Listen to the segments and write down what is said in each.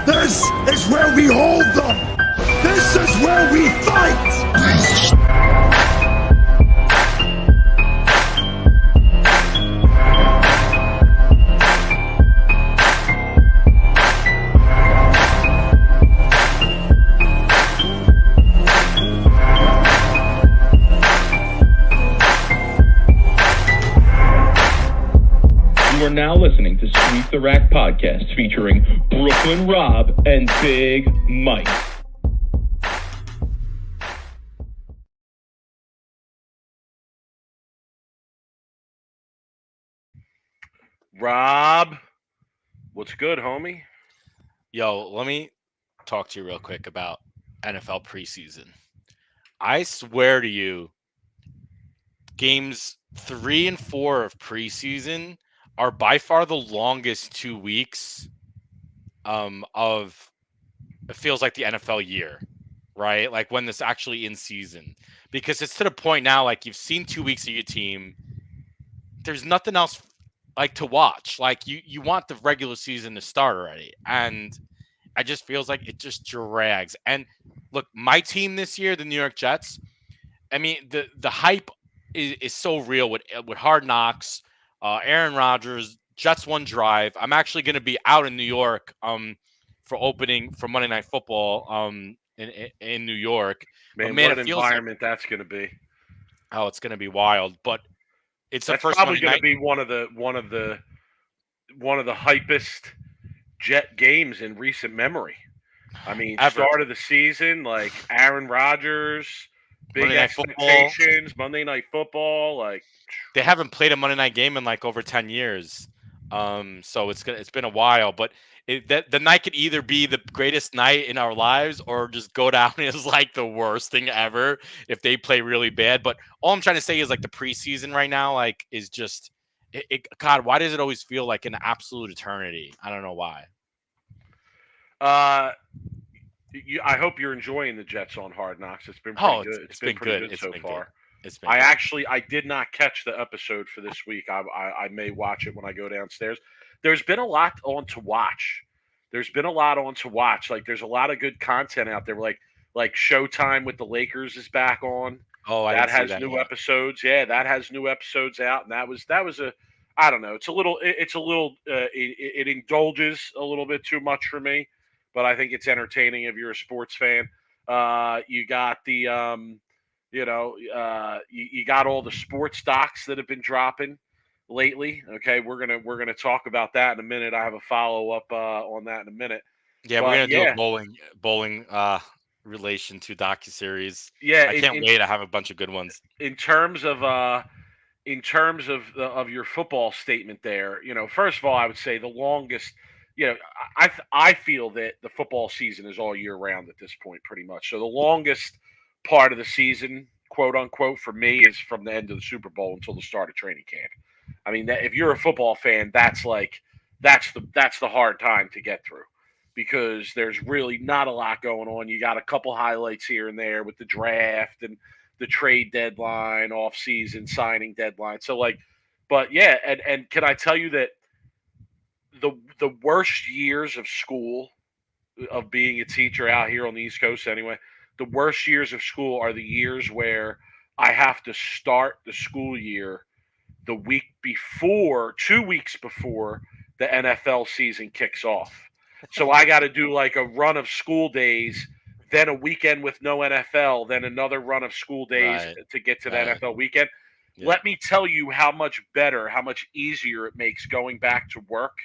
This is where we hold them. This is where we fight. You are now listening to Sweep the Rack podcast featuring Brooklyn Rob and Big Mike. Rob, what's good, homie? Yo, let me talk to you real quick about NFL preseason. I swear to you, games 3 and 4 of preseason are by far the longest 2 weeks of it feels like the NFL year, right? Like when this actually in season. Because it's to the point now, like you've seen 2 weeks of your team. There's nothing else like to watch. Like you want the regular season to start already. And I just feels like it just drags. And look, my team this year, the New York Jets, I mean, the hype is so real with Hard Knocks, Aaron Rodgers, Jets one drive. I'm actually going to be out in New York for opening for Monday Night Football in New York. Man, Man, what it an feels environment that's going to be. Oh, it's going to be wild. But it's the That's first probably Monday going to night. be one of the hypest Jet games in recent memory. I mean, Ever. start of the season, like Aaron Rodgers, big Monday Night expectations, Monday Night Football, like They haven't played a Monday night game in like over 10 years. So it's been a while, but the night could either be the greatest night in our lives or just go down as like the worst thing ever if they play really bad. But all I'm trying to say is like the preseason right now, like is just God, why does it always feel like an absolute eternity? I don't know why. I hope you're enjoying the Jets on Hard Knocks. It's been pretty good. It's been pretty good. good so far. It's been I did not catch the episode for this week. I may watch it when I go downstairs. There's been a lot on to watch. Like there's a lot of good content out there. Like Showtime with the Lakers is back on. Oh, that has new episodes. Yeah, that has new episodes out, and that was a. I don't know. It indulges a little bit too much for me, but I think it's entertaining if you're a sports fan. You got the you got all the sports docs that have been dropping lately. Okay, we're gonna talk about that in a minute. I have a follow up on that in a minute. Yeah, we're gonna do a bowling relation to docuseries. Yeah, I can't wait to have a bunch of good ones. In terms of your football statement there, first of all, I would say the longest. I feel that the football season is all year round at this point, pretty much. So the longest part of the season, quote unquote, for me is from the end of the Super Bowl until the start of training camp. I mean, if you're a football fan, that's the hard time to get through because there's really not a lot going on. You got a couple highlights here and there with the draft and the trade deadline, off-season signing deadline. So but yeah, and can I tell you that the worst years of school, of being a teacher out here on the East Coast anyway, the worst years of school are the years where I have to start the school year the week before, 2 weeks before the NFL season kicks off. So I got to do like a run of school days, then a weekend with no NFL, then another run of school days to get to the NFL weekend. Yeah. Let me tell you how much better, how much easier it makes going back to work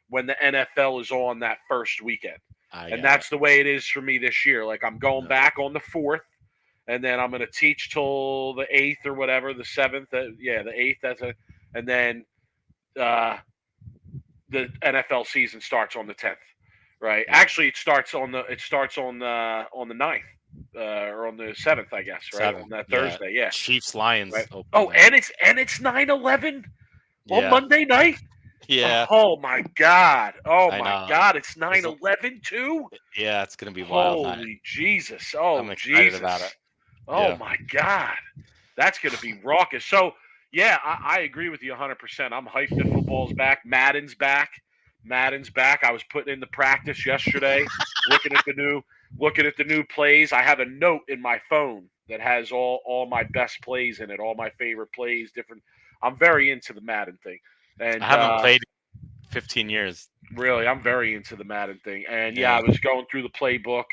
when the NFL is on that first weekend. And that's the way it is for me this year. Like I'm going back on the 4th, and then I'm going to teach till the 8th or whatever, the 7th. The 8th. And then the NFL season starts on the 10th, right? Yeah. Actually, it starts on the 9th or on the 7th, I guess, right? 7th. On that Thursday, yeah. Chiefs Lions. Right? Oh, and it's 9/11 on Monday night. Yeah. Oh my God. Oh my God. It's 9/11 too. Yeah, it's gonna be wild. Holy Jesus. Oh, I'm excited Jesus. about it. Oh my God. That's gonna be raucous. So yeah, I agree with you 100%. I'm hyped that football's back. Madden's back. Madden's back. I was putting into practice yesterday, looking at the new plays. I have a note in my phone that has all my best plays in it, all my favorite plays, different. I'm very into the Madden thing. And I haven't played 15 years. Really, I'm very into the Madden thing. And Yeah. I was going through the playbook,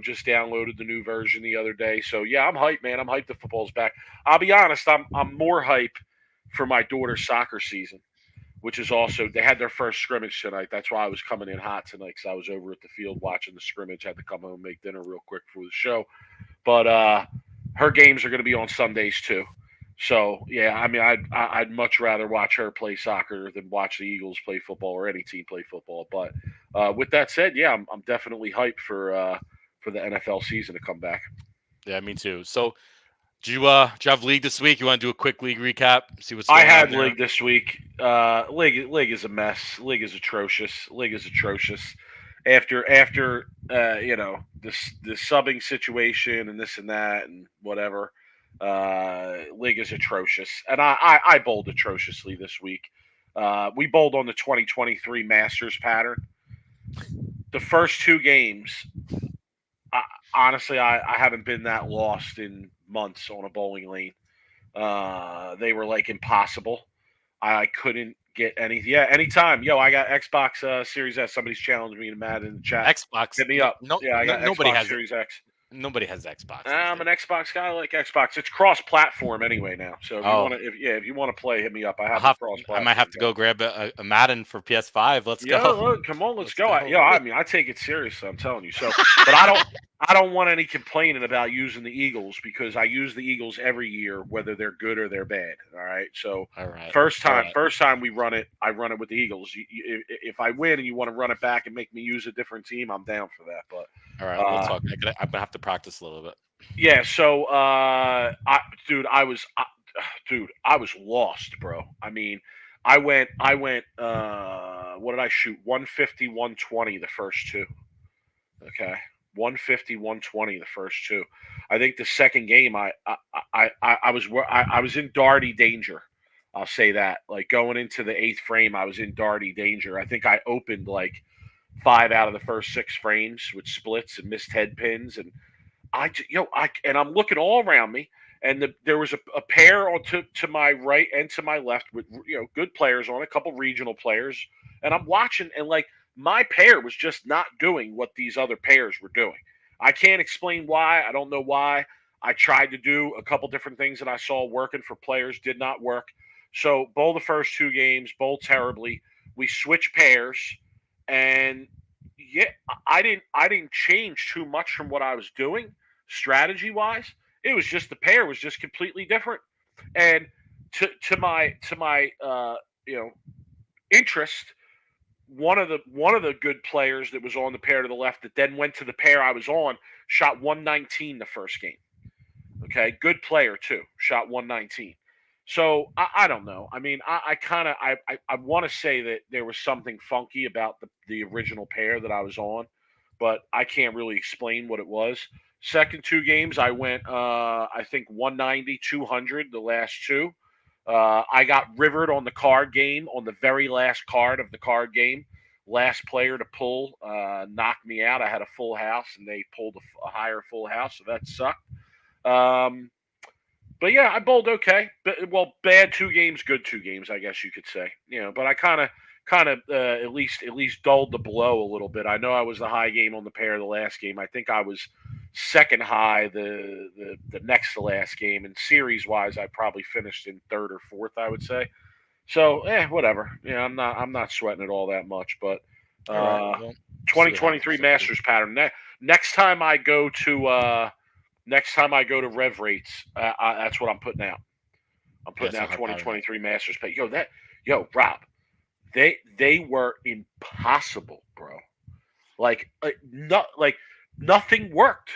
just downloaded the new version the other day. So yeah, I'm hyped, man. I'm hyped the football's back. I'll be honest, I'm more hype for my daughter's soccer season, which is also they had their first scrimmage tonight. That's why I was coming in hot tonight, because I was over at the field watching the scrimmage. Had to come home and make dinner real quick for the show. But her games are going to be on Sundays too. So yeah, I mean, I'd much rather watch her play soccer than watch the Eagles play football or any team play football. But with that said, yeah, I'm definitely hyped for the NFL season to come back. Yeah, me too. So, do you have league this week? You want to do a quick league recap? See what's going I on had there? league this week. League is a mess. League is atrocious. League is atrocious. After the subbing situation and this and that and whatever. League is atrocious, and I bowled atrociously this week. We bowled on the 2023 Masters pattern. The first two games, honestly, I haven't been that lost in months on a bowling lane. They were like impossible. I couldn't get anything. Yeah, anytime. Yo, I got Xbox Series S. Somebody's challenged me to Matt in the chat. Xbox. Hit me up. No, Yeah, I got nobody Xbox has Series X. Nobody has Xbox. I'm an Xbox guy. I like Xbox. It's cross-platform anyway now. So if you want to play, hit me up. I cross-platform. I might have to go grab a Madden for PS5. Let's go. Look, come on, let's go. I mean, I take it seriously. I'm telling you. So, but I don't want any complaining about using the Eagles, because I use the Eagles every year, whether they're good or they're bad. All right. So, first time we run it, I run it with the Eagles. If I win and you want to run it back and make me use a different team, I'm down for that. But all right, we'll talk. I'm gonna have to practice a little bit. Yeah. So, I was lost, bro. I mean, I went. What did I shoot? 150, 120 the first two. Okay, 150, 120 the first two. I think the second game, I was in darty danger. I'll say that. Like going into the eighth frame, I was in darty danger. I think I opened like 5 out of the first 6 frames with splits and missed head pins, and I'm looking all around me, and there was a pair to my right and to my left with good players on, a couple regional players, and I'm watching, and like my pair was just not doing what these other pairs were doing. I can't explain why. I don't know why. I tried to do a couple different things that I saw working for players, did not work. So bowl the first 2 games, bowl terribly. We switched pairs, and yeah, I didn't change too much from what I was doing strategy wise. It was just the pair was just completely different, and to my interest, one of the good players that was on the pair to the left that then went to the pair I was on shot 119 the first game. Okay, good player too, shot 119. So I don't know. I mean, I want to say that there was something funky about the original pair that I was on, but I can't really explain what it was. Second 2 games, I went, I think 190, 200 the last 2. I got rivered on the card game on the very last card of the card game. Last player to pull knocked me out. I had a full house, and they pulled a higher full house, so that sucked. But yeah, I bowled okay. Well, bad 2 games, good 2 games, I guess you could say. But I kind of at least dulled the blow a little bit. I know I was the high game on the pair the last game. I think I was second high the next to last game, and series wise, I probably finished in 3rd or 4th, I would say. So, whatever. I'm not sweating it all that much. But 2023 Masters pattern. Next time I go to Rev Rates, that's what I'm putting out. I'm putting out 2023 Masters pay. Rob, they were impossible, bro. Like nothing worked.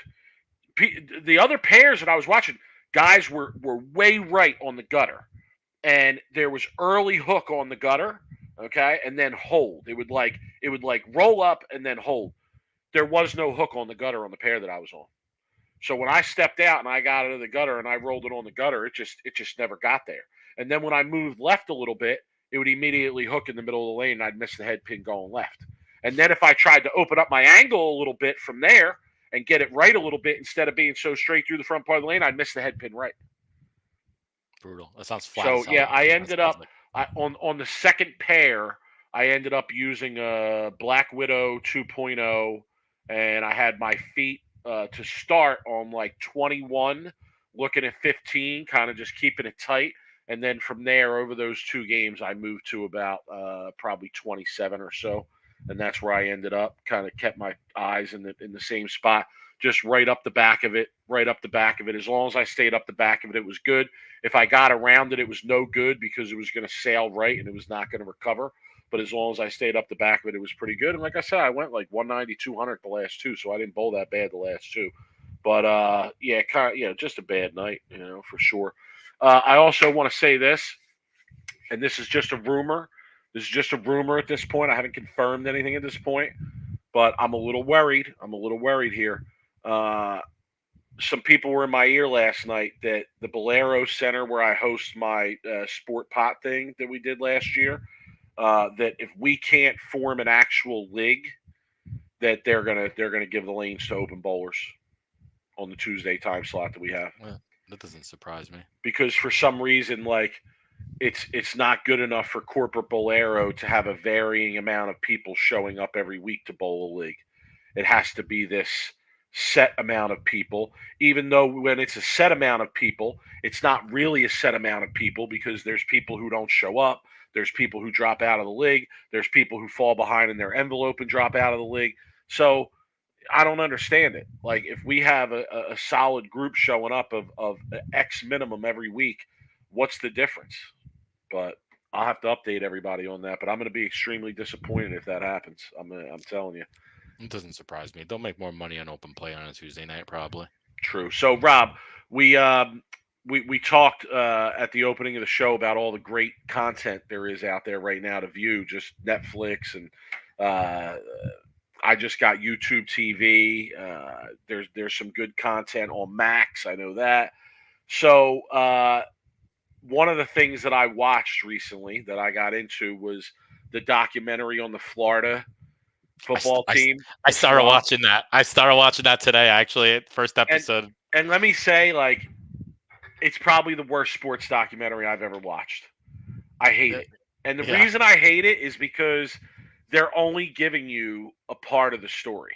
The other pairs that I was watching, guys were way right on the gutter, and there was early hook on the gutter, okay, and then hold. It would roll up and then hold. There was no hook on the gutter on the pair that I was on. So when I stepped out and I got out of the gutter and I rolled it on the gutter, it just never got there. And then when I moved left a little bit, it would immediately hook in the middle of the lane, and I'd miss the head pin going left. And then if I tried to open up my angle a little bit from there and get it right a little bit instead of being so straight through the front part of the lane, I'd miss the head pin right. Brutal. That sounds flat. So as hell. yeah, I That ended sounds up like- on the second pair. I ended up using a Black Widow 2.0, and I had my feet to start on like 21, looking at 15, kind of just keeping it tight. And then from there, over those 2 games, I moved to about probably 27 or so, and that's where I ended up. Kind of kept my eyes in the same spot, just right up the back of it, right up the back of it. As long as I stayed up the back of it, it was good. If I got around it, it was no good because it was going to sail right and it was not going to recover. But as long as I stayed up the back of it, it was pretty good. And like I said, I went like 190, 200 the last 2, so I didn't bowl that bad the last 2. But yeah, kind of, just a bad night, for sure. I also want to say this, and this is just a rumor. This is just a rumor at this point. I haven't confirmed anything at this point, but I'm a little worried. I'm a little worried here. Some people were in my ear last night that the Bolero Center, where I host my sport pot thing that we did last year, that if we can't form an actual league, that they're gonna give the lanes to open bowlers on the Tuesday time slot that we have. Well, that doesn't surprise me. Because for some reason, like it's not good enough for corporate Bolero to have a varying amount of people showing up every week to bowl a league. It has to be this set amount of people, even though when it's a set amount of people, it's not really a set amount of people because there's people who don't show up. There's people who drop out of the league. There's people who fall behind in their envelope and drop out of the league. So I don't understand it. Like if we have a solid group showing up of X minimum every week, what's the difference? But I'll have to update everybody on that. But I'm going to be extremely disappointed if that happens. I'm telling you. It doesn't surprise me. They'll make more money on open play on a Tuesday night, probably. True. So Rob, we talked at the opening of the show about all the great content there is out there right now to view, just Netflix and I just got YouTube TV. There's some good content on Max. I know that. So one of the things that I watched recently that I got into was the documentary on the Florida football team. I started watching that. I started watching that today, actually, first episode. And let me say, like, it's probably the worst sports documentary I've ever watched. I hate it. And the reason I hate it is because they're only giving you a part of the story,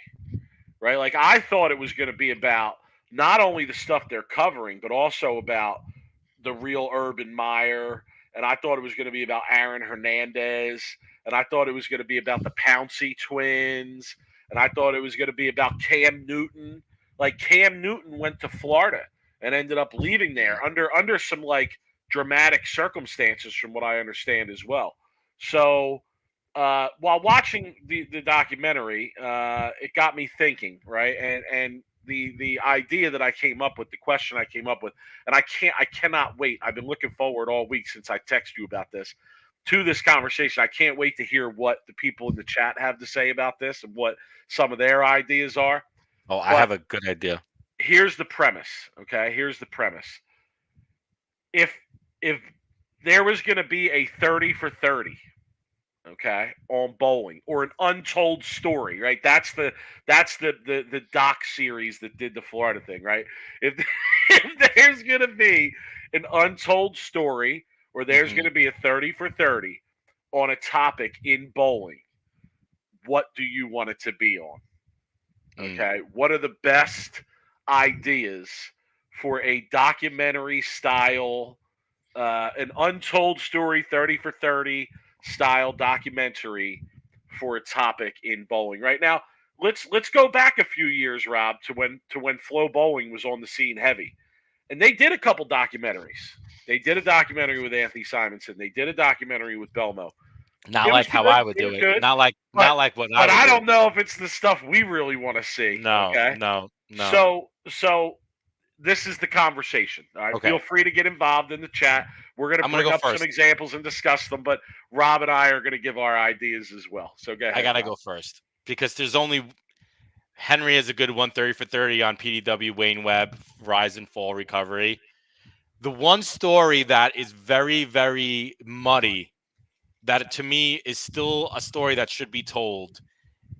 right? Like, I thought it was going to be about not only the stuff they're covering, but also about the real Urban Meyer. And I thought it was going to be about Aaron Hernandez. And I thought it was going to be about the Pouncey twins. And I thought it was going to be about Cam Newton. Like, Cam Newton went to Florida and ended up leaving there under some, like, dramatic circumstances from what I understand as well. So while watching the documentary, it got me thinking, right? And the idea that I came up with, the question I came up with, and I cannot wait. I've been looking forward all week since I texted you about this to this conversation. I can't wait to hear what the people in the chat have to say about this and what some of their ideas are. Oh, I have a good idea. Here's the premise, okay? Here's the premise. If there was going to be a 30 for 30, okay, on bowling, or an untold story, right? That's the doc series that did the Florida thing, right? If there's going to be an untold story, or there's going to be a 30 for 30 on a topic in bowling, what do you want it to be on? Okay, what are the best ideas for a documentary style, an untold story 30 for 30 style documentary for a topic in bowling right now? Let's go back a few years, Rob, to when Flow Bowling was on the scene heavy, and they did a couple documentaries. They did a documentary with Anthony Simonson. They did a documentary with Belmo. Not like how I would do it. Not like what I would do. But I don't know if it's the stuff we really want to see. No, okay? no. So this is the conversation. All right. Okay. Feel free to get involved in the chat. We're going to bring up some examples and discuss them, but Rob and I are going to give our ideas as well. So go ahead. I got to go first because there's only Henry has a good 130 for 30 on PDW, Wayne Webb, rise and fall recovery. The one story that is very, very muddy that to me is still a story that should be told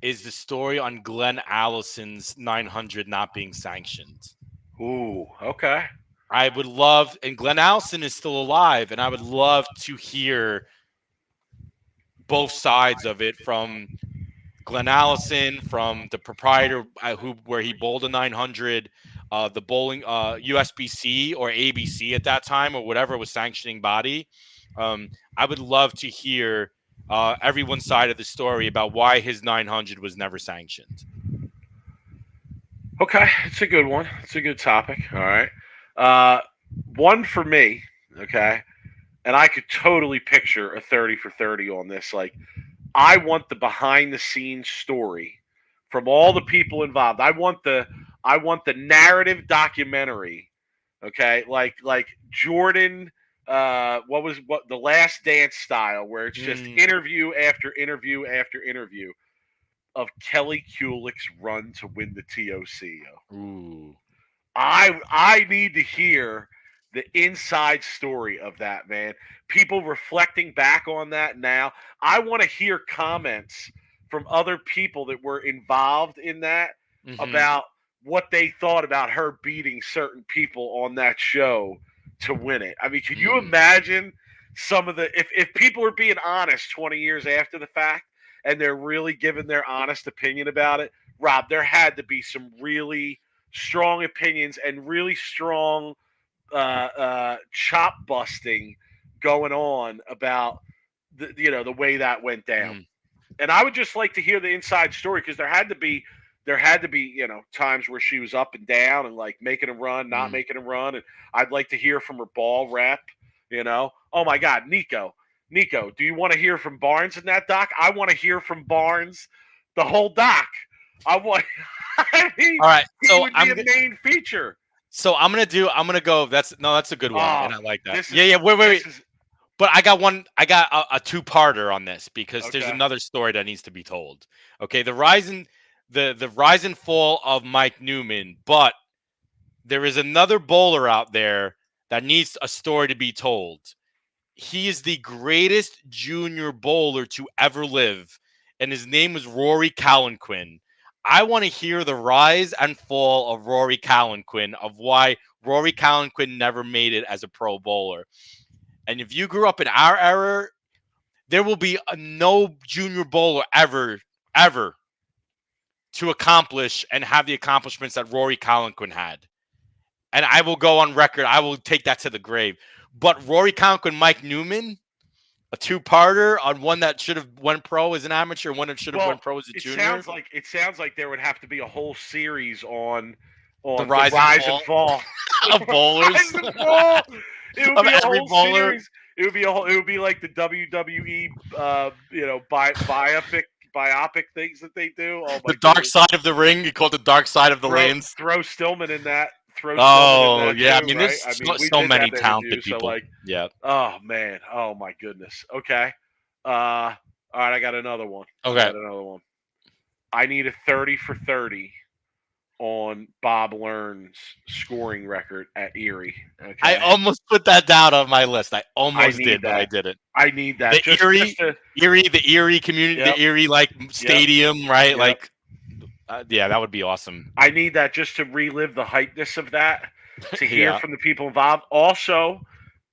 is the story on Glenn Allison's 900 not being sanctioned. Ooh, okay. I would love, and Glenn Allison is still alive, and I would love to hear both sides of it from Glenn Allison, from the proprietor where he bowled a 900, the bowling USBC or ABC at that time or whatever was sanctioning body. I would love to hear everyone's side of the story about why his 900 was never sanctioned. Okay, it's a good one. It's a good topic. All right. One for me, okay, and I could totally picture a 30 for 30 on this. Like, I want the behind the scenes story from all the people involved. I want the narrative documentary. Okay, like Jordan. What the Last Dance style, where it's just interview after interview after interview of Kelly Kulik's run to win the TOC. Ooh. I need to hear the inside story of that, man. People reflecting back on that now. I want to hear comments from other people that were involved in that about what they thought about her beating certain people on that show to win it. I mean, can you imagine some of the if people are being honest 20 years after the fact and they're really giving their honest opinion about it? Rob, there had to be some really strong opinions and really strong chop busting going on about the way that went down. And I would just like to hear the inside story, because there had to be times where she was up and down and like making a run, not making a run, and I'd like to hear from her ball rep. Oh my God, Nico, do you want to hear from Barnes in that doc? I want to hear from Barnes the whole doc. I want. I mean, all right, so he would be a main feature. So I'm gonna go. That's a good one, and I like that. Wait. Is, but I got a two-parter on this, because there's another story that needs to be told. Okay, the rise and fall of Mike Newman, but there is another bowler out there that needs a story to be told. He is the greatest junior bowler to ever live, and his name is Rory Callanquin. I want to hear the rise and fall of Rory Callanquin, of why Rory Callanquin never made it as a pro bowler. And if you grew up in our era, there will be no junior bowler ever to accomplish and have the accomplishments that Rory Callanquin had. And I will go on record. I will take that to the grave. But Rory Callanquin, Mike Newman, a two-parter on one that should have went pro as an amateur, and one that should have went pro as a junior. It sounds like there would have to be a whole series on the rise and fall of bowlers. It would be a whole series. It would be like the WWE, biopic things that they do. Oh my! The dark side of the ring. You call it the dark side of the lanes. Throw Stillman in that. I mean, there's so many talented people. So yeah. Oh man. Oh my goodness. Okay. All right. I got another one. Okay. I need a 30 for 30 on Bob Learn's scoring record at Erie. Okay? I almost put that down on my list. I did, but I didn't. I need that. The Erie community, the Erie stadium, right? Yep. Like, that would be awesome. I need that just to relive the hypeness of that, to hear from the people involved. Also,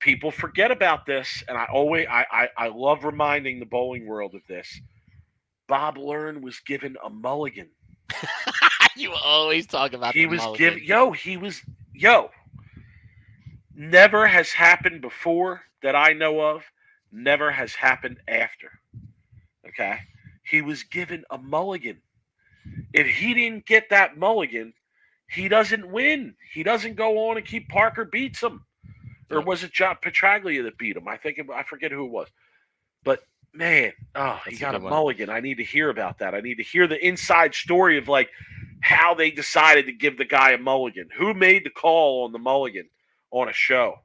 people forget about this, and I love reminding the bowling world of this. Bob Learn was given a mulligan. You always talk about he was given never has happened before that I know of, never has happened after. Okay? He was given a mulligan. If he didn't get that mulligan, he doesn't win. He doesn't go on and keep Parker beats him. Or was it John Petraglia that beat him? I forget who it was. But man, he got a mulligan. I need to hear about that. I need to hear the inside story of like how they decided to give the guy a mulligan. Who made the call on the mulligan on a show?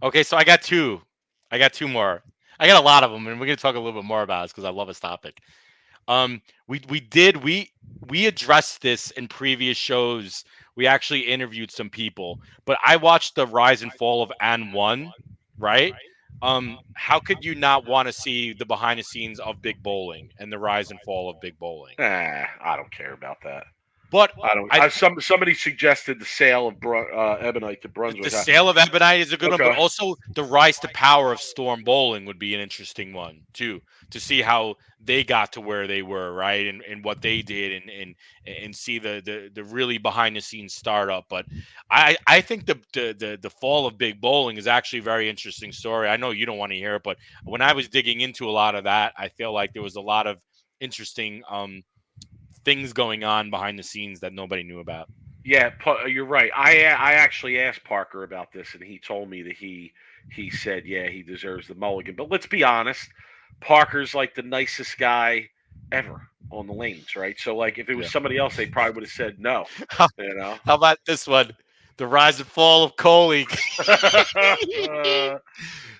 Okay, so I got two. I got two more. I got a lot of them, and we're gonna talk a little bit more about this because I love this topic. We addressed this in previous shows. We actually interviewed some people, but I watched the rise and fall of An One, right? how could you not want to see the behind the scenes of Big Bowling and the rise and fall of Big Bowling? I don't care about that. But I don't. I Somebody suggested the sale of Ebonite to the Brunswick. sale of Ebonite is a good one, but Okay. also the rise to power of Storm Bowling would be an interesting one too, to see how they got to where they were, right, and what they did, and see the really behind the scenes startup. But I think the fall of Big Bowling is actually a very interesting story. I know you don't want to hear it, but when I was digging into a lot of that, I feel like there was a lot of interesting things going on behind the scenes that nobody knew about. Yeah, you're right. I actually asked Parker about this, and he told me that he said, yeah, he deserves the mulligan. But let's be honest, Parker's like the nicest guy ever on the lanes, right? So like, if it was Yeah. somebody else, they probably would have said no. How, You know. how about this one? The rise and fall of Coley.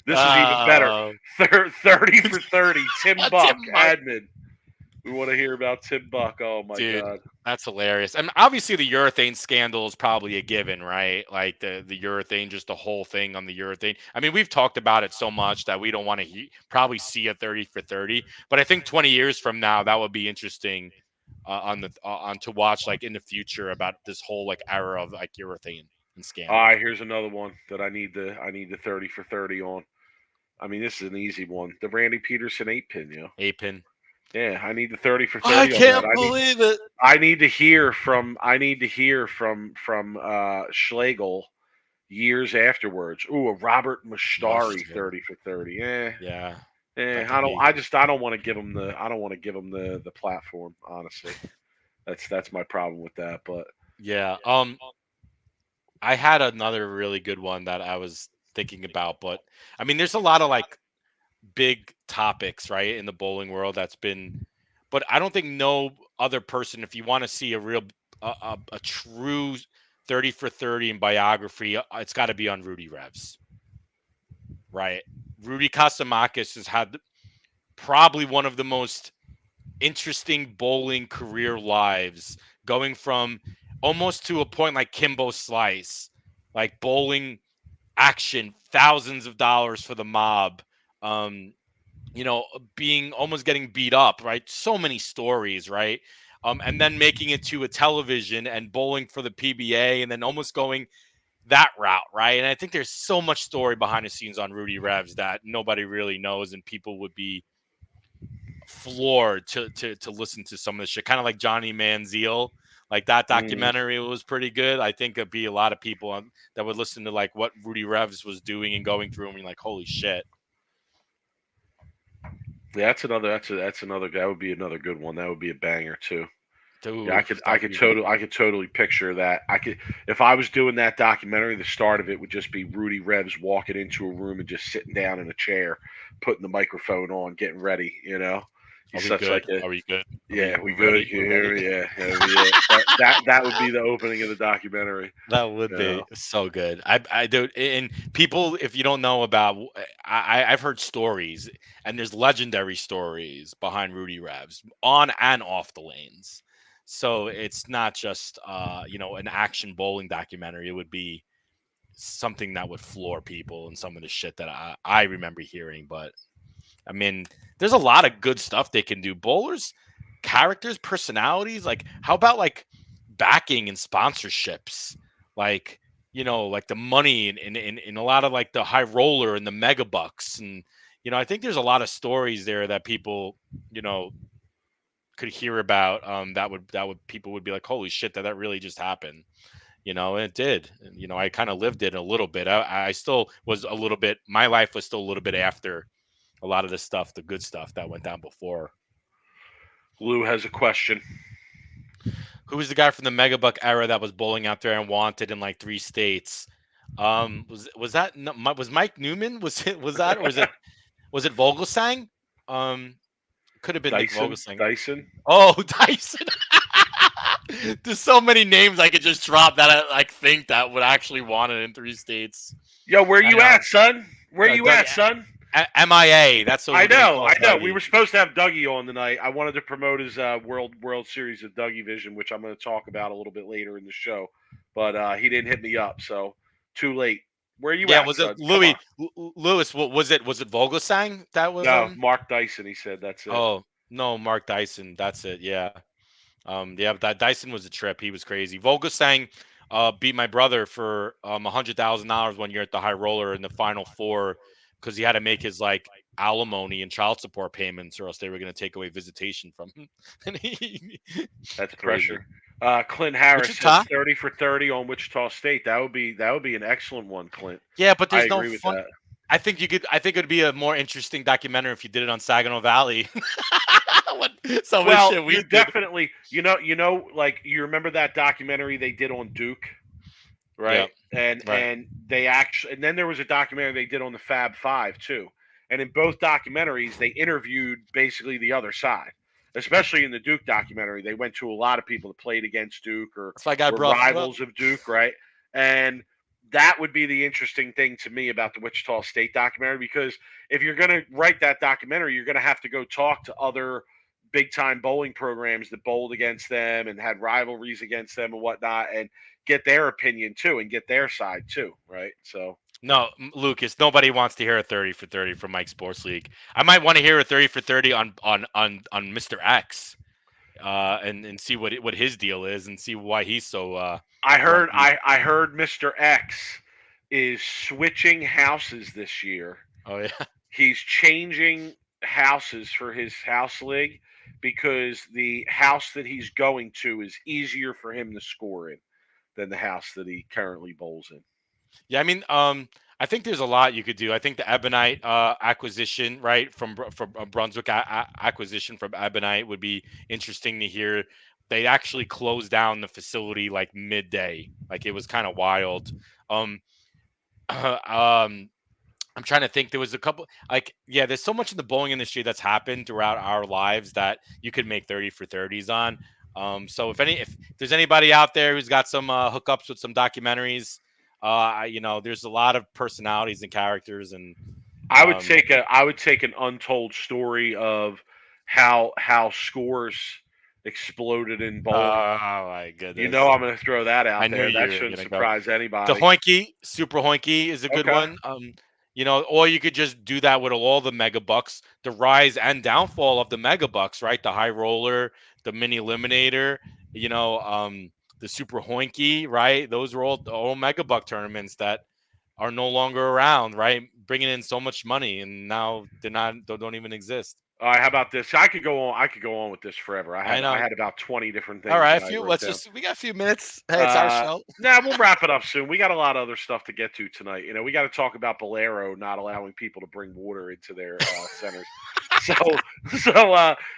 This is even better. 30 for 30. Tim Buck, Tim Buck. admin. We want to hear about Tim Buck. Oh my Dude, God. that's hilarious. I mean, obviously the urethane scandal is probably a given, right? Like the urethane, just the whole thing on the urethane. I mean, we've talked about it so much that we don't want to probably see a 30 for 30. But I think 20 years from now, that would be interesting on to watch like in the future about this whole like era of like urethane and All scandal. right, here's another one that I need the 30 for 30 on. I mean, this is an easy one. The Randy Peterson 8-pin, you know. Apin. Yeah, I need the 30 for I 30 on that. can't believe it. I need to hear from Schlegel years afterwards. Ooh, a Robert Mushtari Must. 30 for 30. Yeah. I That could don't be. I don't want to give him the platform, honestly. That's my problem with that, but Yeah. I had another really good one that I was thinking about, but I mean, there's a lot of like big topics, right, in the bowling world that's been, but I don't think no other person, if you want to see a real, a true 30 for 30 in biography, it's got to be on Rudy Revs, right? Rudy Kasamakis has had probably one of the most interesting bowling career lives, going from almost to a point like Kimbo Slice, like bowling action, thousands of dollars for the mob, um, being almost getting beat up, right? So many stories, right? And then making it to a television and bowling for the PBA, and then almost going that route, right? And I think there's so much story behind the scenes on Rudy Revs that nobody really knows, and people would be floored to listen to some of this shit. Kind of like Johnny Manziel, like that mm, documentary was pretty good. I think it'd be a lot of people that would listen to like what Rudy Revs was doing and going through, and be like, holy shit. yeah, that's another that would be another good one. That would be a banger too. Yeah, Dude, that would be really I could totally picture that. I could if I was doing that documentary, the start of it would just be Rudy Revs walking into a room and just sitting down in a chair, putting the microphone on, getting ready. You know, Are he's we such good? like a Are we good? Are yeah, we we good. ready? You We're hear ready. me? Yeah, that'd be it. That would be the opening of the documentary. That would You be know? so good. I do, and people, if you don't know about, I've heard stories, and there's legendary stories behind Rudy Revs on and off the lanes. So it's not just an action bowling documentary. It would be something that would floor people and some of the shit that I remember hearing. But I mean, there's a lot of good stuff they can do. Bowlers, characters, personalities. Like, how about like backing and sponsorships? Like, like the money in a lot of like the high roller and the mega bucks. And, I think there's a lot of stories there that people, you know, could hear about. That would people would be like, holy shit, that really just happened. And it did. And, I kind of lived it a little bit. I still was a little bit. My life was still a little bit after a lot of the stuff, the good stuff that went down before. Lou has a question. Who was the guy from the Megabuck era that was bowling out there and wanted in like 3 states? Was Mike Newman? Was that, or was it Vogelsang? Um, could have been Nick Vogelsang. Dyson. Oh, Dyson. There's so many names I could just drop that I like think that would actually want it in 3 states. Yo, where you at, son? Where you Doug, at, son? MIA. That's what I we're gonna know, call I know. Dougie. We were supposed to have Dougie on tonight. I wanted to promote his World Series of Dougie Vision, which I'm going to talk about a little bit later in the show. But he didn't hit me up, so too late. Where are you Yeah, at, was it son? Come on. Lewis? What was it? Was it Vogelsang that was No, Mark Dyson. He said that's it. Oh no, Mark Dyson. That's it. Yeah. Yeah, but that Dyson was a trip. He was crazy. Vogelsang beat my brother for $100,000 one year at the High Roller in the Final Four because he had to make his like alimony and child support payments, or else they were going to take away visitation from him. And That's crazy. pressure. Clint Harris said Wichita? 30 for 30 on Wichita State. That would be an excellent one, Clint. Yeah, but I there's no agree with fun. that. I think you could. I think it would be a more interesting documentary if you did it on Saginaw Valley. Some of the Well, shit we you're did. definitely, like you remember that documentary they did on Duke, Yeah. right? And Right. and they actually, and then there was a documentary they did on the Fab Five too. And in both documentaries, they interviewed basically the other side. Especially in the Duke documentary, they went to a lot of people that played against Duke or That's why I got were brought you up. rivals of Duke, right? And that would be the interesting thing to me about the Wichita State documentary, because if you're going to write that documentary, you're going to have to go talk to other big time bowling programs that bowled against them and had rivalries against them and whatnot, and get their opinion too and get their side too, right? So No, Lucas. Nobody wants to hear a 30 for 30 from Mike Sports League. I might want to hear a 30 for 30 on Mr. X, and see what his deal is and see why he's so. I heard grumpy. I heard Mr. X is switching houses this year. Oh yeah. He's changing houses for his house league because the house that he's going to is easier for him to score in than the house that he currently bowls in. Yeah, I mean, I think there's a lot you could do. I think the Ebonite acquisition, right, from Brunswick acquisition from Ebonite would be interesting to hear. They actually closed down the facility like midday, like it was kind of wild. Um, I'm trying to think. There was a couple, like, yeah, there's so much in the bowling industry that's happened throughout our lives that you could make 30 for 30s on. So if there's anybody out there who's got some hookups with some documentaries, there's a lot of personalities and characters, and I would um, take an untold story of how scores exploded in oh bowling. my You goodness, know I'm going to throw that I out knew there. you That were shouldn't gonna go. surprise The anybody. Hoinky, Super Hoinky is a good Okay. one. Or you could just do that with all the mega bucks, the rise and downfall of the mega bucks, right? The high roller, the mini eliminator, the Super Hoinky, right? Those are all mega buck tournaments that are no longer around, right? Bringing in so much money, and now they don't even exist. All right, how about this? I could go on. I could go on with this forever. I I had I know. had about 20 different All things right, that I wrote down. we got a few minutes. Hey, it's our show. We'll wrap it up soon. We got a lot of other stuff to get to tonight. We got to talk about Bolero not allowing people to bring water into their centers.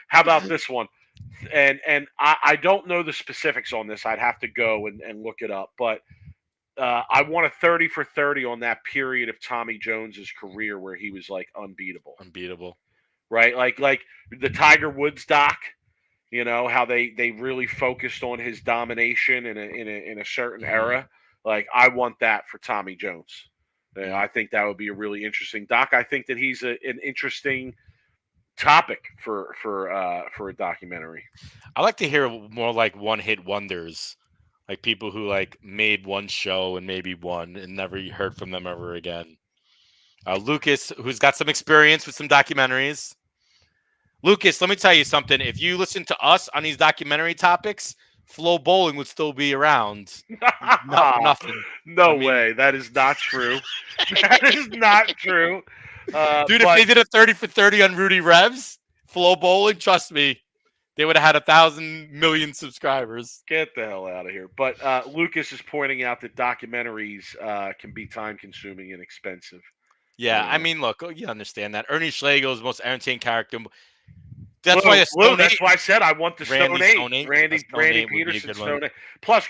How about this one? And I don't know the specifics on this. I'd have to go and look it up. But I want a 30 for 30 on that period of Tommy Jones's career where he was like unbeatable. Unbeatable. Right? Like the Tiger Woods doc. How they really focused on his domination in a certain era. Like I want that for Tommy Jones. I think that would be a really interesting doc. I think that he's an interesting topic for a documentary. I like to hear more like one hit wonders, like people who like made one show and maybe won and never heard from them ever again. Lucas, who's got some experience with some documentaries. Lucas, let me tell you something. If you listen to us on these documentary topics, Flow Bowling would still be around. Nothing. No way. That is not true. That is not true. Dude, if they did a 30 for 30 on Rudy Revs, Flow Bowling, trust me, they would have had 1,000 million subscribers. Get the hell out of here. But Lucas is pointing out that documentaries can be time consuming and expensive. Yeah, I mean, look, you understand that. Ernie Schlegel's the most entertaining character. That's why I said I want the Stone Eight. Randy Peterson, Stone Eight. Plus,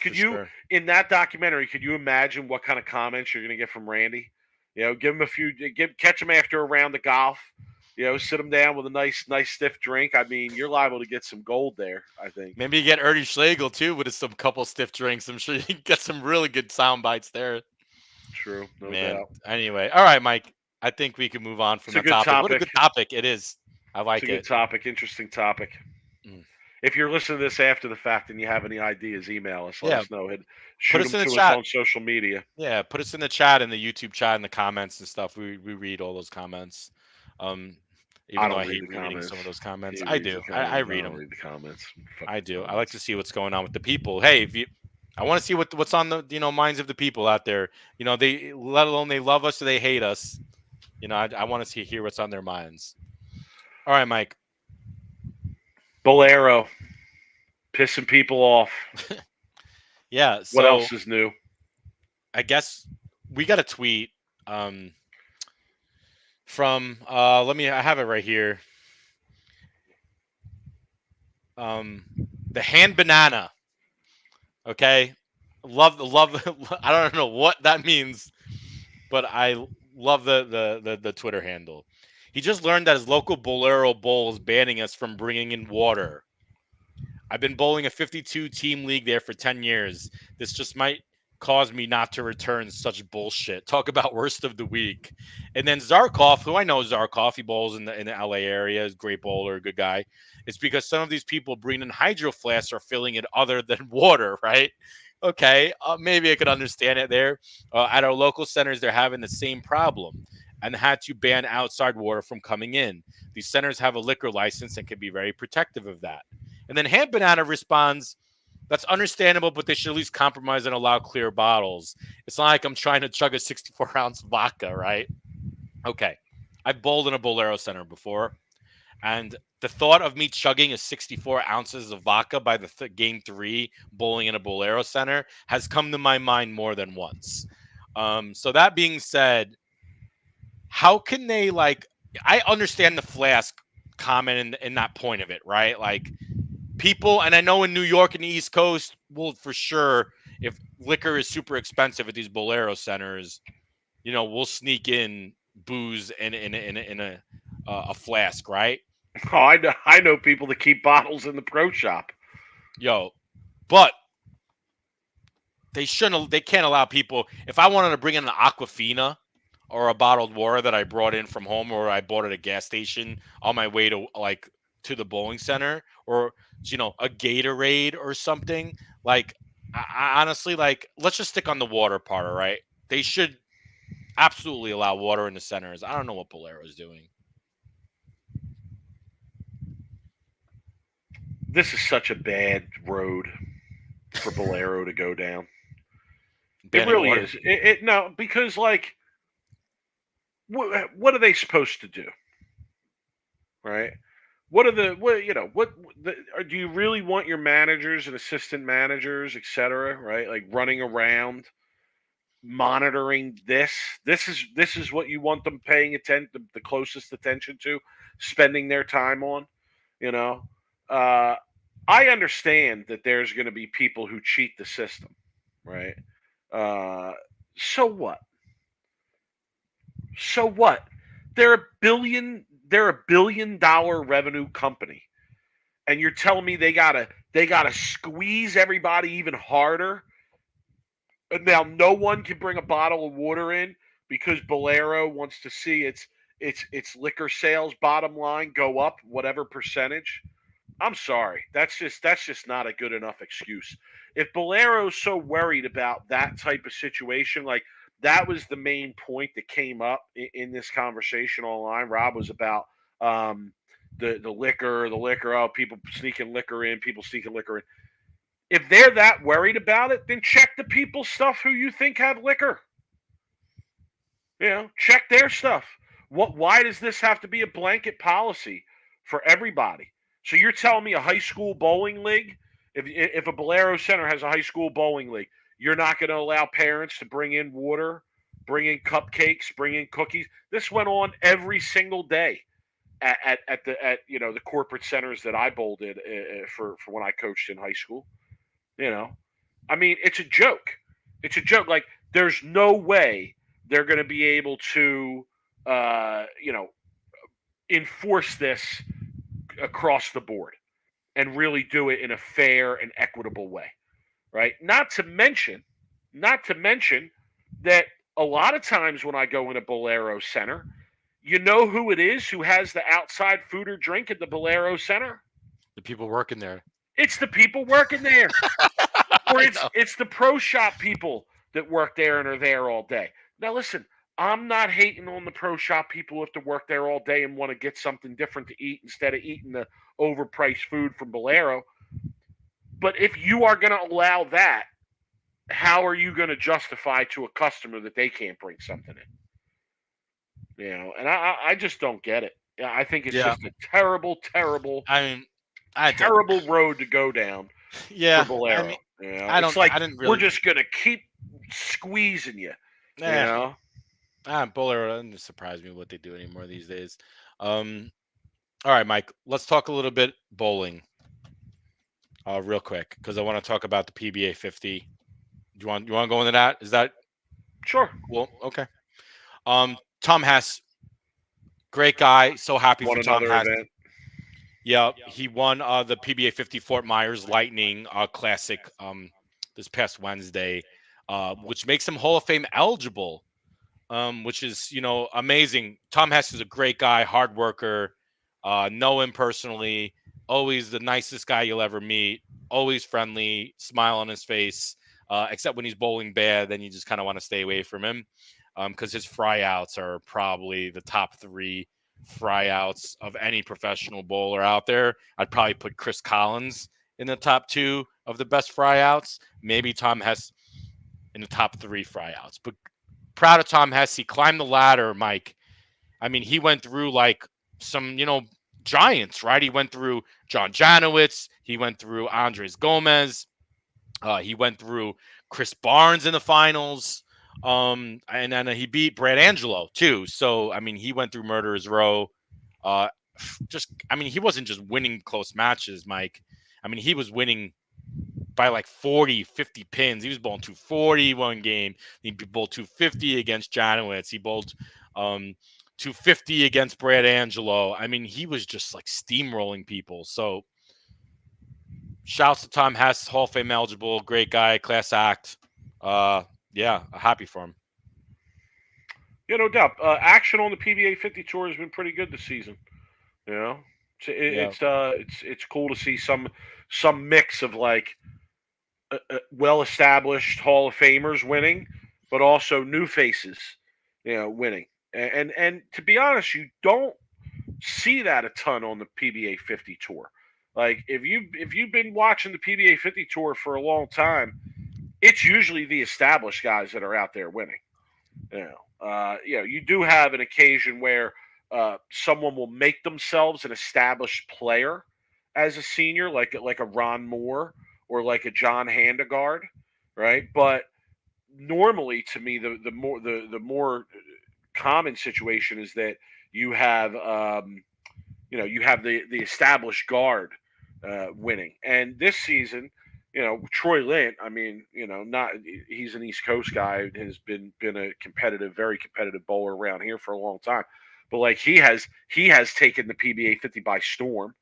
in that documentary, could you imagine what kind of comments you're going to get from Randy? Give him catch him after a round of golf. Sit him down with a nice stiff drink. I mean, you're liable to get some gold there, I think. Maybe you get Ernie Schlegel, too, with some couple stiff drinks. I'm sure you can get some really good sound bites there. True. No Man. doubt. Anyway, all right, Mike. I think we can move on from that topic. What a good topic it is. I like it. It's a good topic. Interesting topic. if you're listening to this after the fact and you have any ideas, email us. Let Yeah, us know. put Shoot us them in the to us chat. on social media. Yeah, put us in the chat, in the YouTube chat, in the comments and stuff. We read all those comments. I Even though don't I read hate the reading some comments. of those comments, He I reads the do. I comments. I read don't them. read the comments. Fuck I the do. I like to comments. see what's going on with the people. Hey, if you, I want to see what's on the minds of the people out there. They, let alone they love us or they hate us. I want to hear what's on their minds. All right, Mike. Bolero pissing people off. Yeah. What So else is new? I guess we got a tweet from I have it right here. The hand banana. Okay. Love. I don't know what that means, but I love the Twitter handle. He just learned that his local Bolero Bowl is banning us from bringing in water. I've been bowling a 52 team league there for 10 years. This just might cause me not to return such bullshit. Talk about worst of the week. And then Zarkov, who I know Zarkov, he bowls in the LA area, is a great bowler, good guy. It's because some of these people bringing in hydro flasks are filling it other than water, right? Okay, maybe I could understand it there. At our local centers, they're having the same problem and had to ban outside water from coming in. These centers have a liquor license and can be very protective of that. And then Hand Banana responds, that's understandable, but they should at least compromise and allow clear bottles. It's not like I'm trying to chug a 64-ounce vodka, right? Okay. I've bowled in a Bolero center before, and the thought of me chugging a 64 ounces of vodka by the game 3 bowling in a Bolero center has come to my mind more than once. So that being said, how can they, I understand the flask comment in that point of it, right? Like, people, and I know in New York and the East Coast, will for sure, if liquor is super expensive at these Bolero centers, we'll sneak in booze in a flask, right? Oh, I know people that keep bottles in the pro shop. Yo, but they can't allow people. If I wanted to bring in an Aquafina or a bottled water that I brought in from home or I bought at a gas station on my way to the bowling center, or a Gatorade or something, I honestly, let's just stick on the water part. All right, they should absolutely allow water in the centers. I don't know what Bolero is doing. This is such a bad road for Bolero to go down. It Banning really water. is. No, because what are they supposed to do? Right? What are the do you really want your managers and assistant managers, etc., right? Like running around monitoring this. This is what you want them paying the closest attention to, spending their time on. You know, uh, I understand that there's going to be people who cheat the system, right? Uh, so what? So what? They're a $1 billion revenue company, and you're telling me they gotta squeeze everybody even harder. And now no one can bring a bottle of water in because Bolero wants to see its liquor sales bottom line go up whatever percentage. I'm sorry. That's just not a good enough excuse. If Bolero's so worried about that type of situation, like that was the main point that came up in this conversation online. Rob was about the liquor. Oh, people sneaking liquor in. People sneaking liquor in. If they're that worried about it, then check the people's stuff who you think have liquor. Check their stuff. Why does this have to be a blanket policy for everybody? So you're telling me a high school bowling league, if a Bolero Center has a high school bowling league, you're not going to allow parents to bring in water, bring in cupcakes, bring in cookies? This went on every single day at the corporate centers that I bowled in for when I coached in high school. I mean, it's a joke. It's a joke. Like, there's no way they're going to be able to, enforce this across the board and really do it in a fair and equitable way, right? Not to mention that a lot of times when I go in a Bolero Center, you know who it is who has the outside food or drink at the Bolero Center? The people working there. It's the people working there, or I it's know. it's the pro shop people that work there and are there all day. Now listen, I'm not hating on the pro shop people who have to work there all day and want to get something different to eat instead of eating the overpriced food from Bolero. But if you are going to allow that, how are you going to justify to a customer that they can't bring something in? And I just don't get it. Yeah, I think it's Yeah. just a terrible, terrible, I mean, I don't. terrible road to go down for Yeah. I mean, Bolero. I It's don't. like I didn't we're really. just going to keep squeezing you. You Yeah. know, Bowler doesn't surprise me what they do anymore these days. Um. All right, Mike. Let's talk a little bit bowling, real quick, because I want to talk about the PBA 50. Do you want to go into that? Is that sure. cool? Okay. Tom Hess, great guy. So happy Want for Tom another Hess. event? Yeah, he won the PBA 50 Fort Myers Lightning Classic this past Wednesday, which makes him Hall of Fame eligible. Which is amazing. Tom Hess is a great guy, hard worker. Know him personally. Always the nicest guy you'll ever meet. Always friendly, smile on his face. Except when he's bowling bad, then you just kind of want to stay away from him, because his fryouts are probably the top three fryouts of any professional bowler out there. I'd probably put Chris Collins in the top two of the best fryouts. Maybe Tom Hess in the top three fryouts. But proud of Tom Hess. He climbed the ladder, Mike. I mean, he went through like some, giants, right? He went through John Janowitz. He went through Andres Gomez. He went through Chris Barnes in the finals. And then he beat Brad Angelo too. So, I mean, he went through Murderers Row. Uh, he wasn't just winning close matches, Mike. I mean, he was winning by like 40, 50 pins. He was bowling 240 one game. He bowled 250 against Janowitz. He bowled 250 against Brad Angelo. I mean, he was just like steamrolling people. So shouts to Tom Hess, Hall of Fame eligible, great guy, class act. Yeah, happy for him. Yeah, no doubt. Action on the PBA 50 tour has been pretty good this season. You know, Yeah. it's cool to see some mix of like well established Hall of Famers winning, but also new faces, winning. And to be honest, you don't see that a ton on the PBA 50 tour. Like if you've been watching the PBA 50 tour for a long time, it's usually the established guys that are out there winning. You do have an occasion where someone will make themselves an established player as a senior, like a Ron Moore or like a John Handegard, right? But normally, to me, the more common situation is that you have you have the established guard winning, and this season. Troy Lint. I mean, not he's an East Coast guy. Has been a competitive, very competitive bowler around here for a long time. But like he has taken the PBA 50 by storm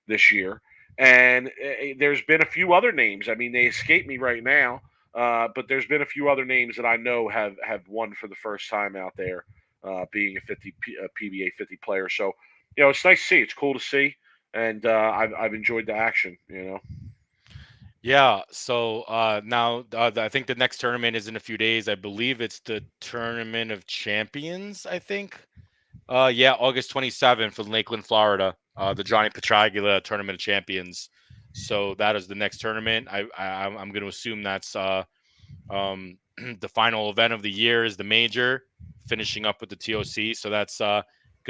this year, and there's been a few other names. I mean, they escape me right now, but there's been a few other names that I know have won for the first time out there, being a PBA 50 player. So it's nice to see. It's cool to see, and I've enjoyed the action. Yeah. So now I think the next tournament is in a few days. I believe it's the Tournament of Champions, I think. Yeah, August 27th in Lakeland, Florida. The Johnny Petraglia Tournament of Champions. So that is the next tournament. I'm going to assume that's the final event of the year is the major, finishing up with the TOC. So that's going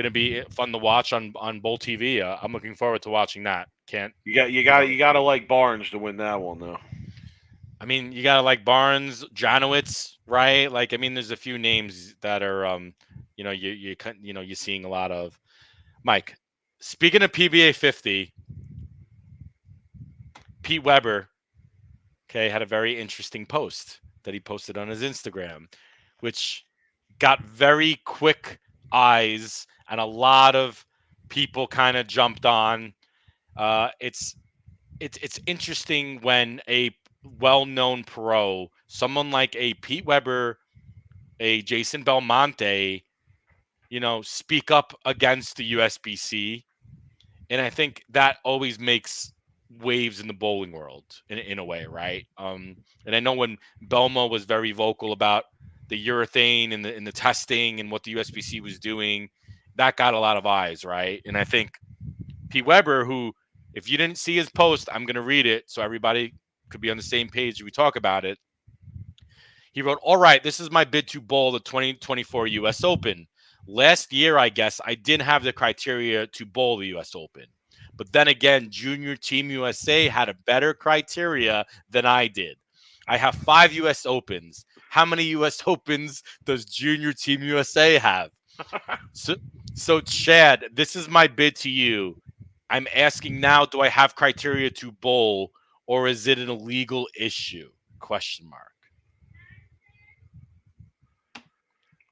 to be fun to watch on Bowl TV. I'm looking forward to watching that. Can't You you got know? you got to like Barnes to win that one though. I mean, you got to like Barnes, Janowitz, right? Like, I mean, there's a few names that are you're seeing a lot of. Mike, speaking of PBA 50, Pete Weber, okay, had a very interesting post that he posted on his Instagram, which got very quick eyes and a lot of people kind of jumped on. It's interesting when a well-known pro, someone like a Pete Weber, a Jason Belmonte, speak up against the USBC. And I think that always makes waves in the bowling world in a way, right? And I know when Belma was very vocal about the urethane and the testing and what the USBC was doing, that got a lot of eyes, right? And I think Pete Weber, who, if you didn't see his post, I'm going to read it so everybody could be on the same page as we talk about it. He wrote, "All right, this is my bid to bowl the 2024 U.S. Open. Last year, I guess, I didn't have the criteria to bowl the U.S. Open. But then again, Junior Team USA had a better criteria than I did. I have 5 U.S. Opens. How many U.S. Opens does Junior Team USA have? So Chad, this is my bid to you. I'm asking now, do I have criteria to bowl, or is it an illegal issue? Question mark.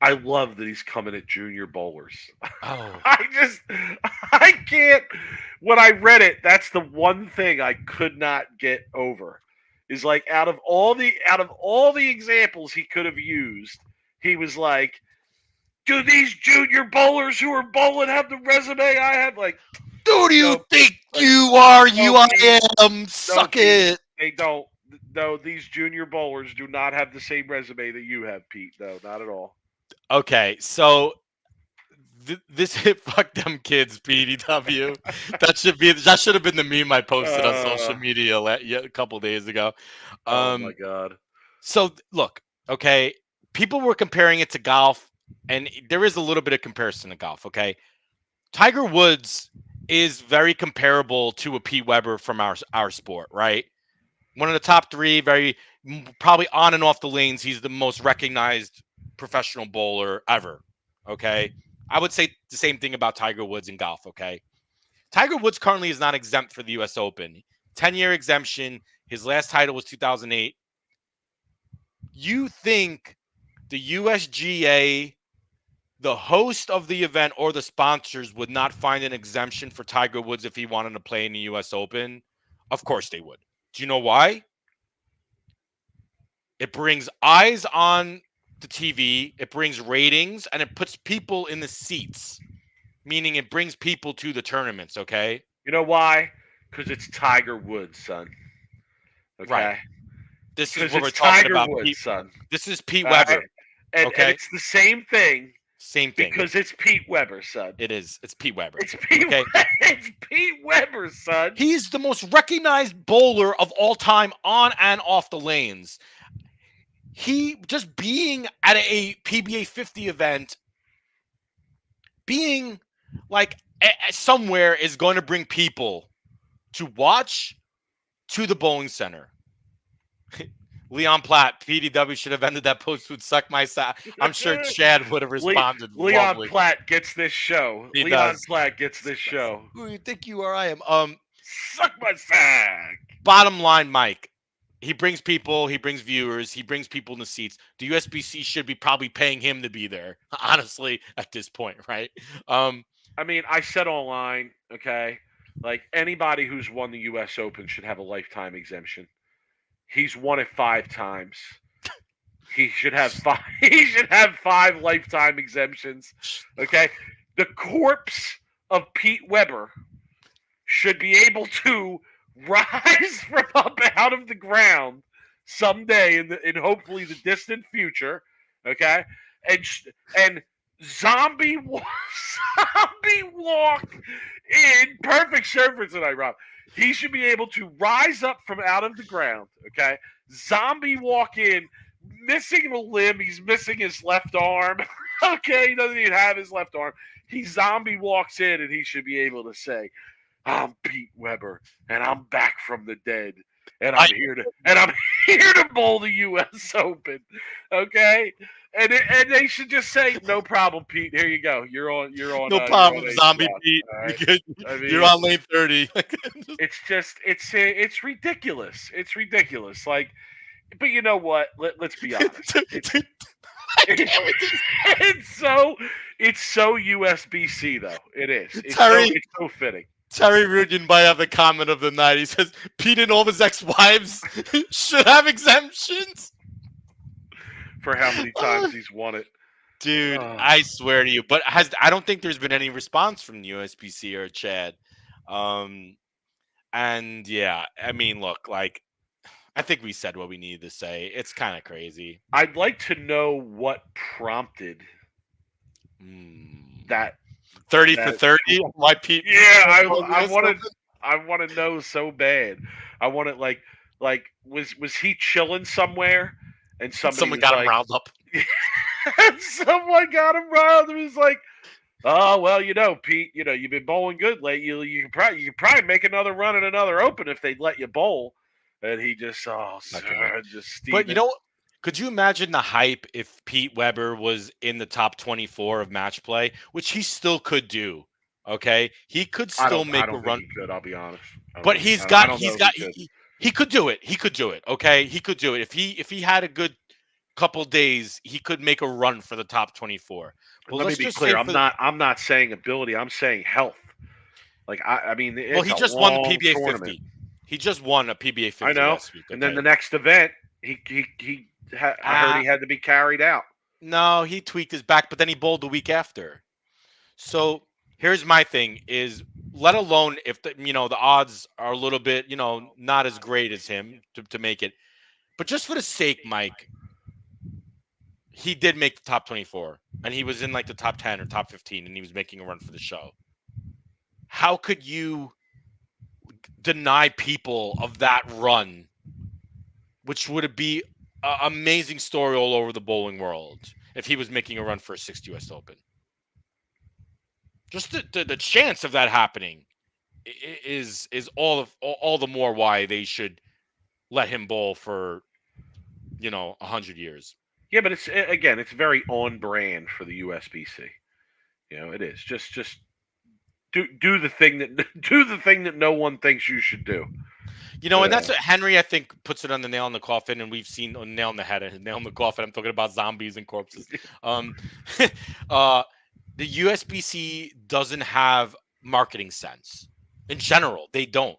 I love that he's coming at junior bowlers. Oh, I can't. When I read it, that's the one thing I could not get over. Is like out of all the examples he could have used, he was like, "Do these junior bowlers who are bowling have the resume I have?" Like, who do you no, think like, you are? no, Pete, I am. no, Suck Pete, it. they don't. No, these junior bowlers do not have the same resume that you have, Pete. No, not at all. Okay, so this hit fuck them kids PDW. That should have been the meme I posted on social media a couple days ago. Oh my God. So look, okay, people were comparing it to golf, and there is a little bit of comparison to golf. Okay, Tiger Woods is very comparable to a Pete Weber from our sport, right? One of the top 3, probably on and off the lanes. He's the most recognized professional bowler ever. Okay. I would say the same thing about Tiger Woods in golf. Okay. Tiger Woods currently is not exempt for the U.S. Open. 10-year exemption. His last title was 2008. You think the USGA, the host of the event, or the sponsors would not find an exemption for Tiger Woods if he wanted to play in the U.S. Open? Of course they would. Do you know why? It brings eyes on the TV, it brings ratings, and it puts people in the seats, meaning it brings people to the tournaments, okay? You know why? Because it's Tiger Woods, son. Okay. Right. This is Because what we're it's talking Tiger about. Woods, son. This is Pete All right? Weber. And Okay. it's the same thing Same thing. because it's Pete Weber, son. It is. It's Pete Weber. It's Pete. Okay. It's Pete Weber, son. He's the most recognized bowler of all time on and off the lanes. He just being at a PBA 50 event, being like somewhere, is going to bring people to watch to the bowling center. Leon Platt, PDW should have ended that post with "suck my sack." I'm sure Chad would have responded. Leon lovely. Platt gets this show. He Leon does. Platt gets this show. Who do you think you are? I am. Suck my sack. Bottom line, Mike. He brings people. He brings viewers. He brings people in the seats. The USBC should be probably paying him to be there. Honestly, at this point, right? I mean, I said online, okay, like anybody who's won the U.S. Open should have a lifetime exemption. He's won it 5 times. He should have 5. He should have 5 lifetime exemptions. Okay, the corpse of Pete Weber should be able to rise from up out of the ground someday in hopefully the distant future. Okay, and zombie walk in perfect surface tonight, Rob. He should be able to rise up from out of the ground. Okay, zombie walk in, missing a limb. He's missing his left arm. Okay, he doesn't even have his left arm. He zombie walks in, and he should be able to say, "I'm Pete Weber, and I'm back from the dead, and I'm here to bowl the U.S. Open." Okay, and they should just say, "No problem, Pete. Here you go. You're on. No problem, zombie spot. Pete. Right? I mean, You're on lane 30. it's ridiculous. It's ridiculous. Like, but you know what? Let's be honest. It's so USBC though. It is. It's so fitting. Terry Rudian might have the comment of the night. He says Pete and all his ex-wives should have exemptions. For how many times he's won it. Dude, I swear to you. But I don't think there's been any response from the USBC or Chad. And yeah, I mean, look, like, I think we said what we needed to say. It's kind of crazy. I'd like to know what prompted that. 30 for That 30. Why Pete? Yeah, I want to know so bad. I want to like was he chilling somewhere and somebody Someone was got him like riled up. someone got him riled and was like, "Oh, well, Pete, you've been bowling good lately. You could probably make another run at another open if they'd let you bowl." And he just, oh, Not gonna. sir, just But Steven. could you imagine the hype if Pete Weber was in the top 24 of match play, which he still could do? Okay, he could still I make a don't think run, he could. I'll be honest. but I don't know if he could. he could do it. He could do it. Okay, he could do it if he had a good couple days. He could make a run for the top 24. But Let me let's be just clear. say for I'm not saying ability. I'm saying health. Like I mean, well, it's he a just won the long PBA tournament. 50. He just won a PBA I 50 know. last week. And then Okay. the next event, I heard he had to be carried out. No, he tweaked his back, but then he bowled the week after. So here's my thing: is let alone if the odds are a little bit not as great as him to make it, but just for the sake, Mike, he did make the top 24, and he was in like the top 10 or top 15, and he was making a run for the show. How could you deny people of that run, which would be an amazing story all over the bowling world if he was making a run for a 60 U.S. Open? Just the chance of that happening is all the more why they should let him bowl for 100 years. Yeah, but it's very on brand for the USBC. It is just do the thing that do the thing that no one thinks you should do. And that's what Henry, I think, puts it on the nail in the coffin, and we've seen a nail in the head and nail in the coffin. I'm talking about zombies and corpses. The USBC doesn't have marketing sense in general. They don't.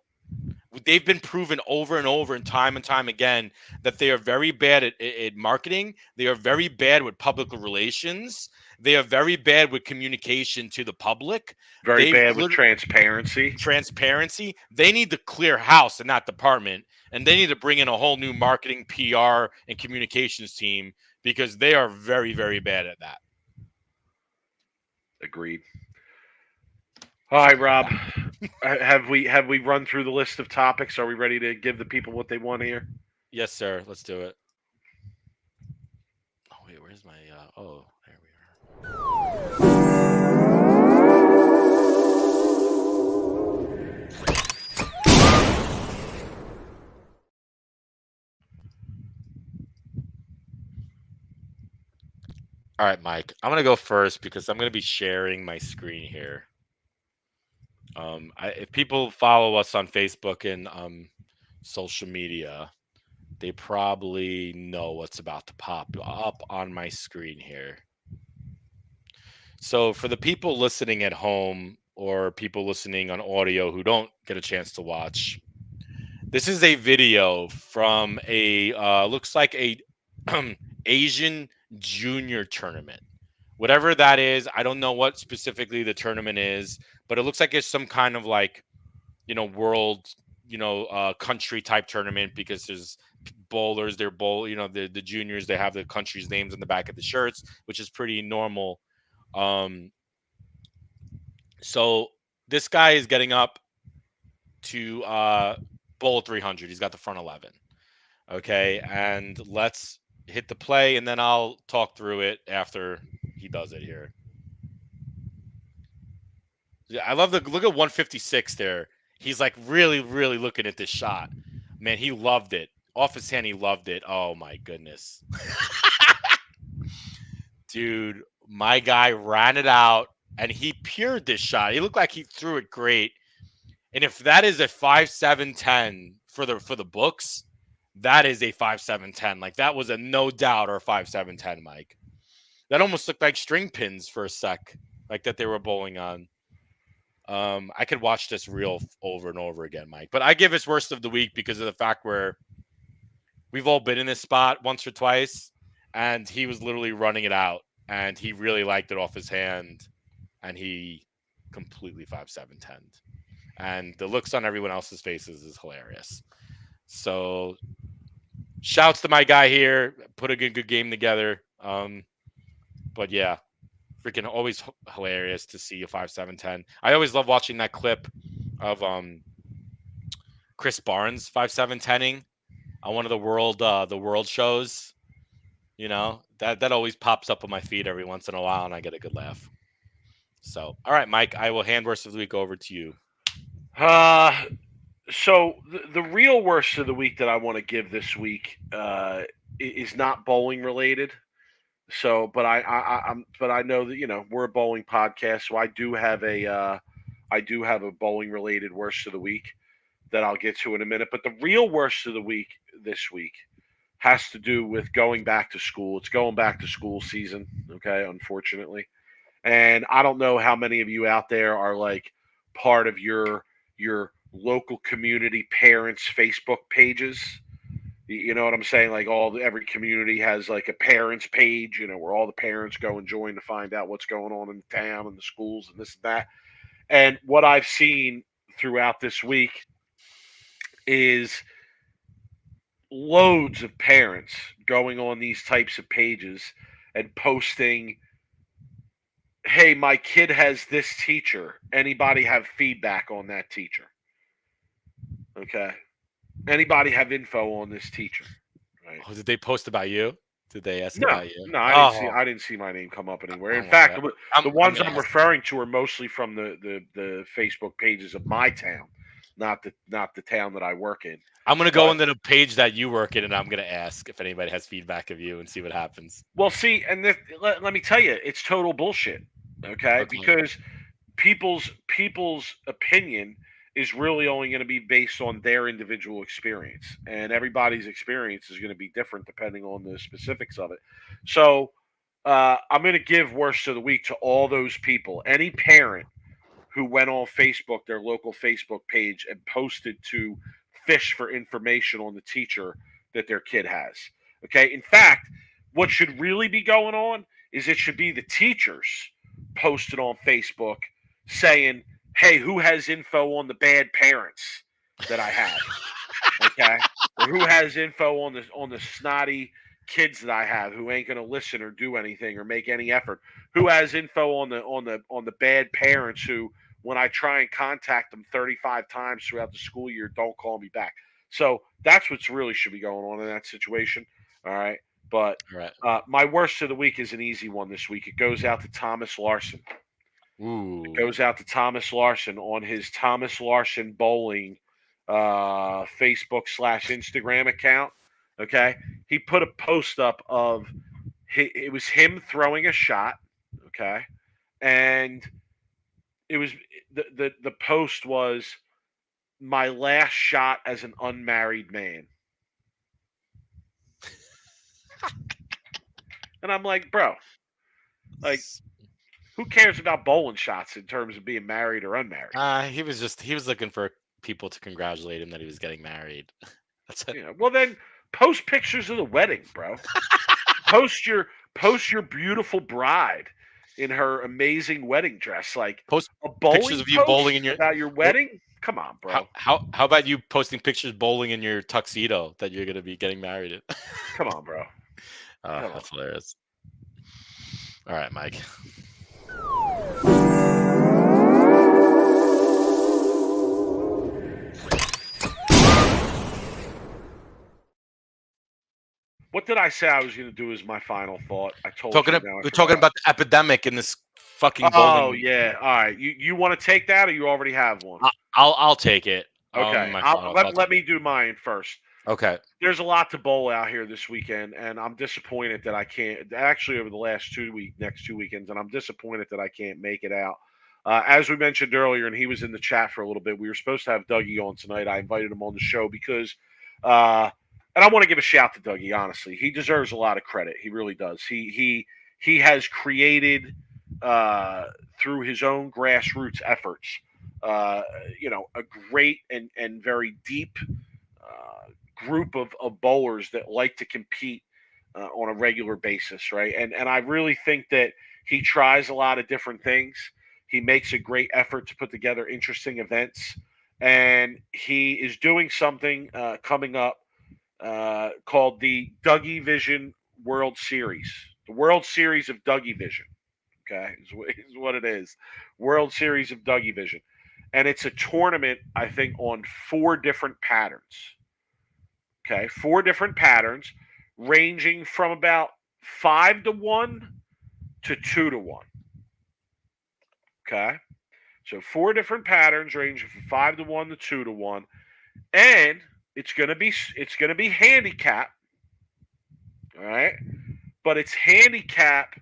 They've been proven over and over and time again that they are very bad at marketing. They are very bad with public relations. They are very bad with communication to the public. Very bad with transparency. Transparency. They need to clear house in that department, and they need to bring in a whole new marketing, PR, and communications team because they are very, very bad at that. Agreed. All right, Rob. Have we run through the list of topics? Are we ready to give the people what they want here? Yes, sir. Let's do it. Oh wait, where's my? Oh, there we are. All right, Mike. I'm gonna go first because I'm gonna be sharing my screen here. If people follow us on Facebook and social media, they probably know what's about to pop up on my screen here. So for the people listening at home or people listening on audio who don't get a chance to watch, this is a video from a looks like a Asian junior tournament. Whatever that is, I don't know what specifically the tournament is, but it looks like it's some kind of like, world, country type tournament because there's bowlers, they're the juniors, they have the country's names on the back of the shirts, which is pretty normal. So this guy is getting up to bowl 300. He's got the front 11. Okay, and let's hit the play, and then I'll talk through it after he does it here. Yeah, I love look at 156 there. He's like really, really looking at this shot. Man, he loved it. Off his hand, he loved it. Oh my goodness. Dude, my guy ran it out and he pured this shot. He looked like he threw it great. And if that is a 5-7-10 for the books, that is a 5-7-10. Like that was a no doubt or a 5-7-10, Mike. That almost looked like string pins for a sec, like that they were bowling on. I could watch this reel over and over again, Mike. But I give us worst of the week because of the fact where we've all been in this spot once or twice, and he was literally running it out, and he really liked it off his hand, and he completely 5-7-10'd. and the looks on everyone else's faces is hilarious. So shouts to my guy here, put a good game together. But yeah, freaking always hilarious to see a 5-7-10. I always love watching that clip of Chris Barnes 5-7-10ing on one of the world shows. You know, that always pops up on my feed every once in a while, and I get a good laugh. So, all right, Mike, I will hand worst of the week over to you. So the real worst of the week that I want to give this week is not bowling related. So, but I know that we're a bowling podcast, so I do have a bowling related worst of the week that I'll get to in a minute. But the real worst of the week this week has to do with going back to school. It's going back to school season, okay, unfortunately. And I don't know how many of you out there are like part of your local community parents Facebook pages. You know what I'm saying? Like every community has like a parents page, where all the parents go and join to find out what's going on in the town and the schools and this and that. And what I've seen throughout this week is loads of parents going on these types of pages and posting, hey, my kid has this teacher. Anybody have feedback on that teacher? Okay. Anybody have info on this teacher? Right. Oh, did they post about you? Did they ask No, about you? no, Oh, I didn't see my name come up anywhere. In my fact, God. the ones gonna I'm ask- referring to are mostly from the Facebook pages of my town, not the town that I work in. I'm gonna go But into the page that you work in, and I'm gonna ask if anybody has feedback of you and see what happens. well, see, and let me tell you, it's total bullshit. Okay, Okay. because people's opinion is really only going to be based on their individual experience, and everybody's experience is going to be different depending on the specifics of it. So I'm going to give worst of the week to all those people. Any parent who went on Facebook, their local Facebook page, and posted to fish for information on the teacher that their kid has. Okay. In fact, what should really be going on is it should be the teachers posted on Facebook saying, hey, who has info on the bad parents that I have? Okay. Or who has info on the snotty kids that I have who ain't gonna listen or do anything or make any effort? Who has info on the bad parents who, when I try and contact them 35 times throughout the school year, don't call me back? So that's what's really should be going on in that situation. All right. But All right. my worst of the week is an easy one this week. It goes out to Thomas Larson. Ooh. It goes out to Thomas Larson on his Thomas Larson Bowling Facebook / Instagram account. Okay, he put a post up of it was him throwing a shot. Okay, and it was the post was my last shot as an unmarried man. And I'm like, bro, like, who cares about bowling shots in terms of being married or unmarried? He was looking for people to congratulate him that he was getting married. That's it. Well, then post pictures of the wedding, bro. post your beautiful bride in her amazing wedding dress, like Post a bowling pictures of you post bowling in your about your wedding. Come on, bro. how about you posting pictures bowling in your tuxedo that you're gonna be getting married in? Come on, bro. That's hilarious. All right, Mike. What did I say I was going to do as my final thought? I told We're you. talking about the epidemic in this fucking Oh bowling. yeah. All right. You want to take that, or you already have one? I'll take it. Okay. Let me do mine first. Okay. There's a lot to bowl out here this weekend, and I'm disappointed that I can't. Actually, over the next 2 weekends, and I'm disappointed that I can't make it out. As we mentioned earlier, and he was in the chat for a little bit. We were supposed to have Dougie on tonight. I invited him on the show because, and I want to give a shout to Dougie. Honestly, he deserves a lot of credit. He really does. He has created through his own grassroots efforts, a great and very deep group of bowlers that like to compete on a regular basis, right? And I really think that he tries a lot of different things. He makes a great effort to put together interesting events, and he is doing something coming up called the Dougie Vision World Series. The World Series of Dougie Vision. Okay, is what it is. World Series of Dougie Vision. And it's a tournament, I think, on 4 different patterns. Okay, 4 different patterns ranging from about 5-1 to 2-1. Okay, so 4 different patterns ranging from 5-1 to 2-1, and it's gonna be handicap. All right, but it's handicap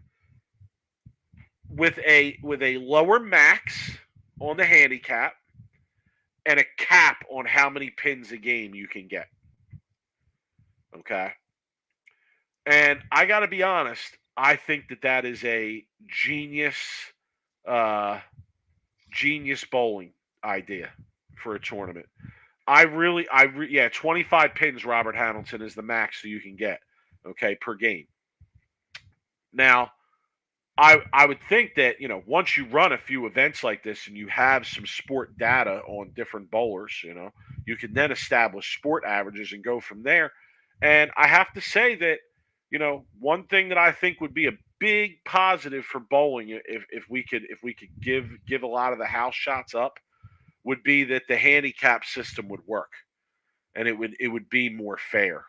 with a lower max on the handicap and a cap on how many pins a game you can get. Okay. And I got to be honest, I think that is a genius genius bowling idea for a tournament. Yeah, 25 pins, Robert Hamilton, is the max that you can get, okay, per game. Now, I would think that, once you run a few events like this and you have some sport data on different bowlers, you can then establish sport averages and go from there. And I have to say that, one thing that I think would be a big positive for bowling if we could give a lot of the house shots up would be that the handicap system would work and it would be more fair,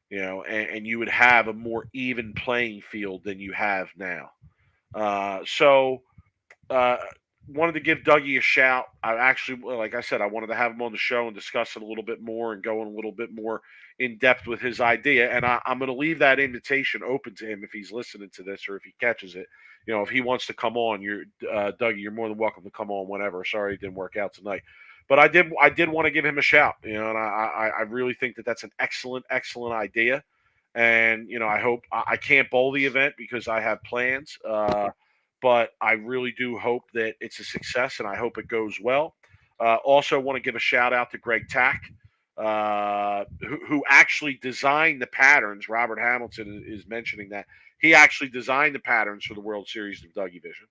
and you would have a more even playing field than you have now. So wanted to give Dougie a shout. I actually, like I said, I wanted to have him on the show and discuss it a little bit more and go in a little bit more in depth with his idea. And I'm going to leave that invitation open to him if he's listening to this or if he catches it. If he wants to come on, Dougie, you're more than welcome to come on whenever. Sorry it didn't work out tonight. But I did want to give him a shout, and I really think that's an excellent idea. And, I hope I can't bowl the event because I have plans. But I really do hope that it's a success, and I hope it goes well. Also want to give a shout out to Greg Tack, who actually designed the patterns. Robert Hamilton is mentioning that. He actually designed the patterns for the World Series of Dougie Vision.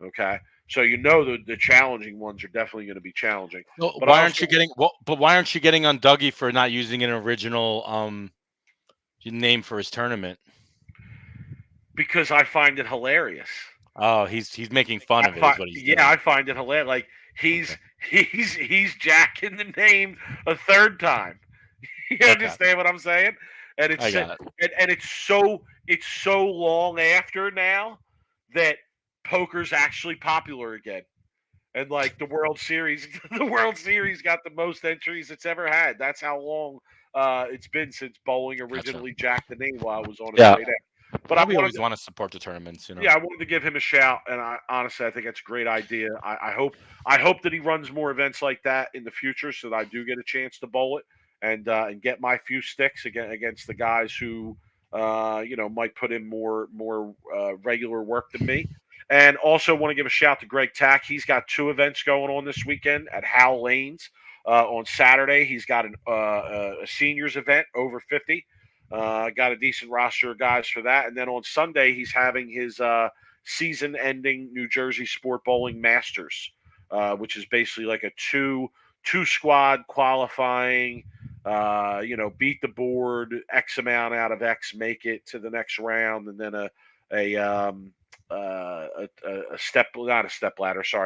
Okay. So the challenging ones are definitely going to be challenging. Well, why aren't you getting on Dougie for not using an original name for his tournament? Because I find it hilarious. Oh, he's making fun of it. Is what he's doing. I find it hilarious. Like he's jacking the name a third time. You understand what I'm saying? And it's so long after now that poker's actually popular again. And like the World Series got the most entries it's ever had. That's how long it's been since bowling originally jacked the name while it was on its way down. But we always want to support the tournaments, Yeah, I wanted to give him a shout, and honestly, I think that's a great idea. I hope that he runs more events like that in the future, so that I do get a chance to bowl it and get my few sticks against the guys who might put in more regular work than me. And also want to give a shout to Greg Tack. He's got 2 events going on this weekend at Hal Lanes. On Saturday, he's got a seniors event over 50. Got a decent roster of guys for that. And then on Sunday, he's having his season-ending New Jersey Sport Bowling Masters, which is basically like a two-squad qualifying, beat the board, X amount out of X, make it to the next round, and then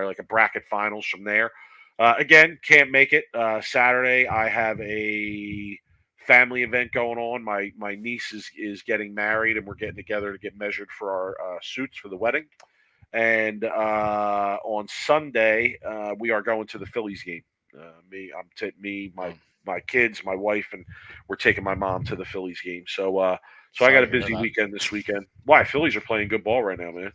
like a bracket finals from there. Again, can't make it. Saturday, I have a family event going on. My niece is getting married, and we're getting together to get measured for our suits for the wedding. And on Sunday, we are going to the Phillies game. My kids, my wife, and we're taking my mom to the Phillies game. So I got a busy weekend this weekend. Why? Phillies are playing good ball right now, man.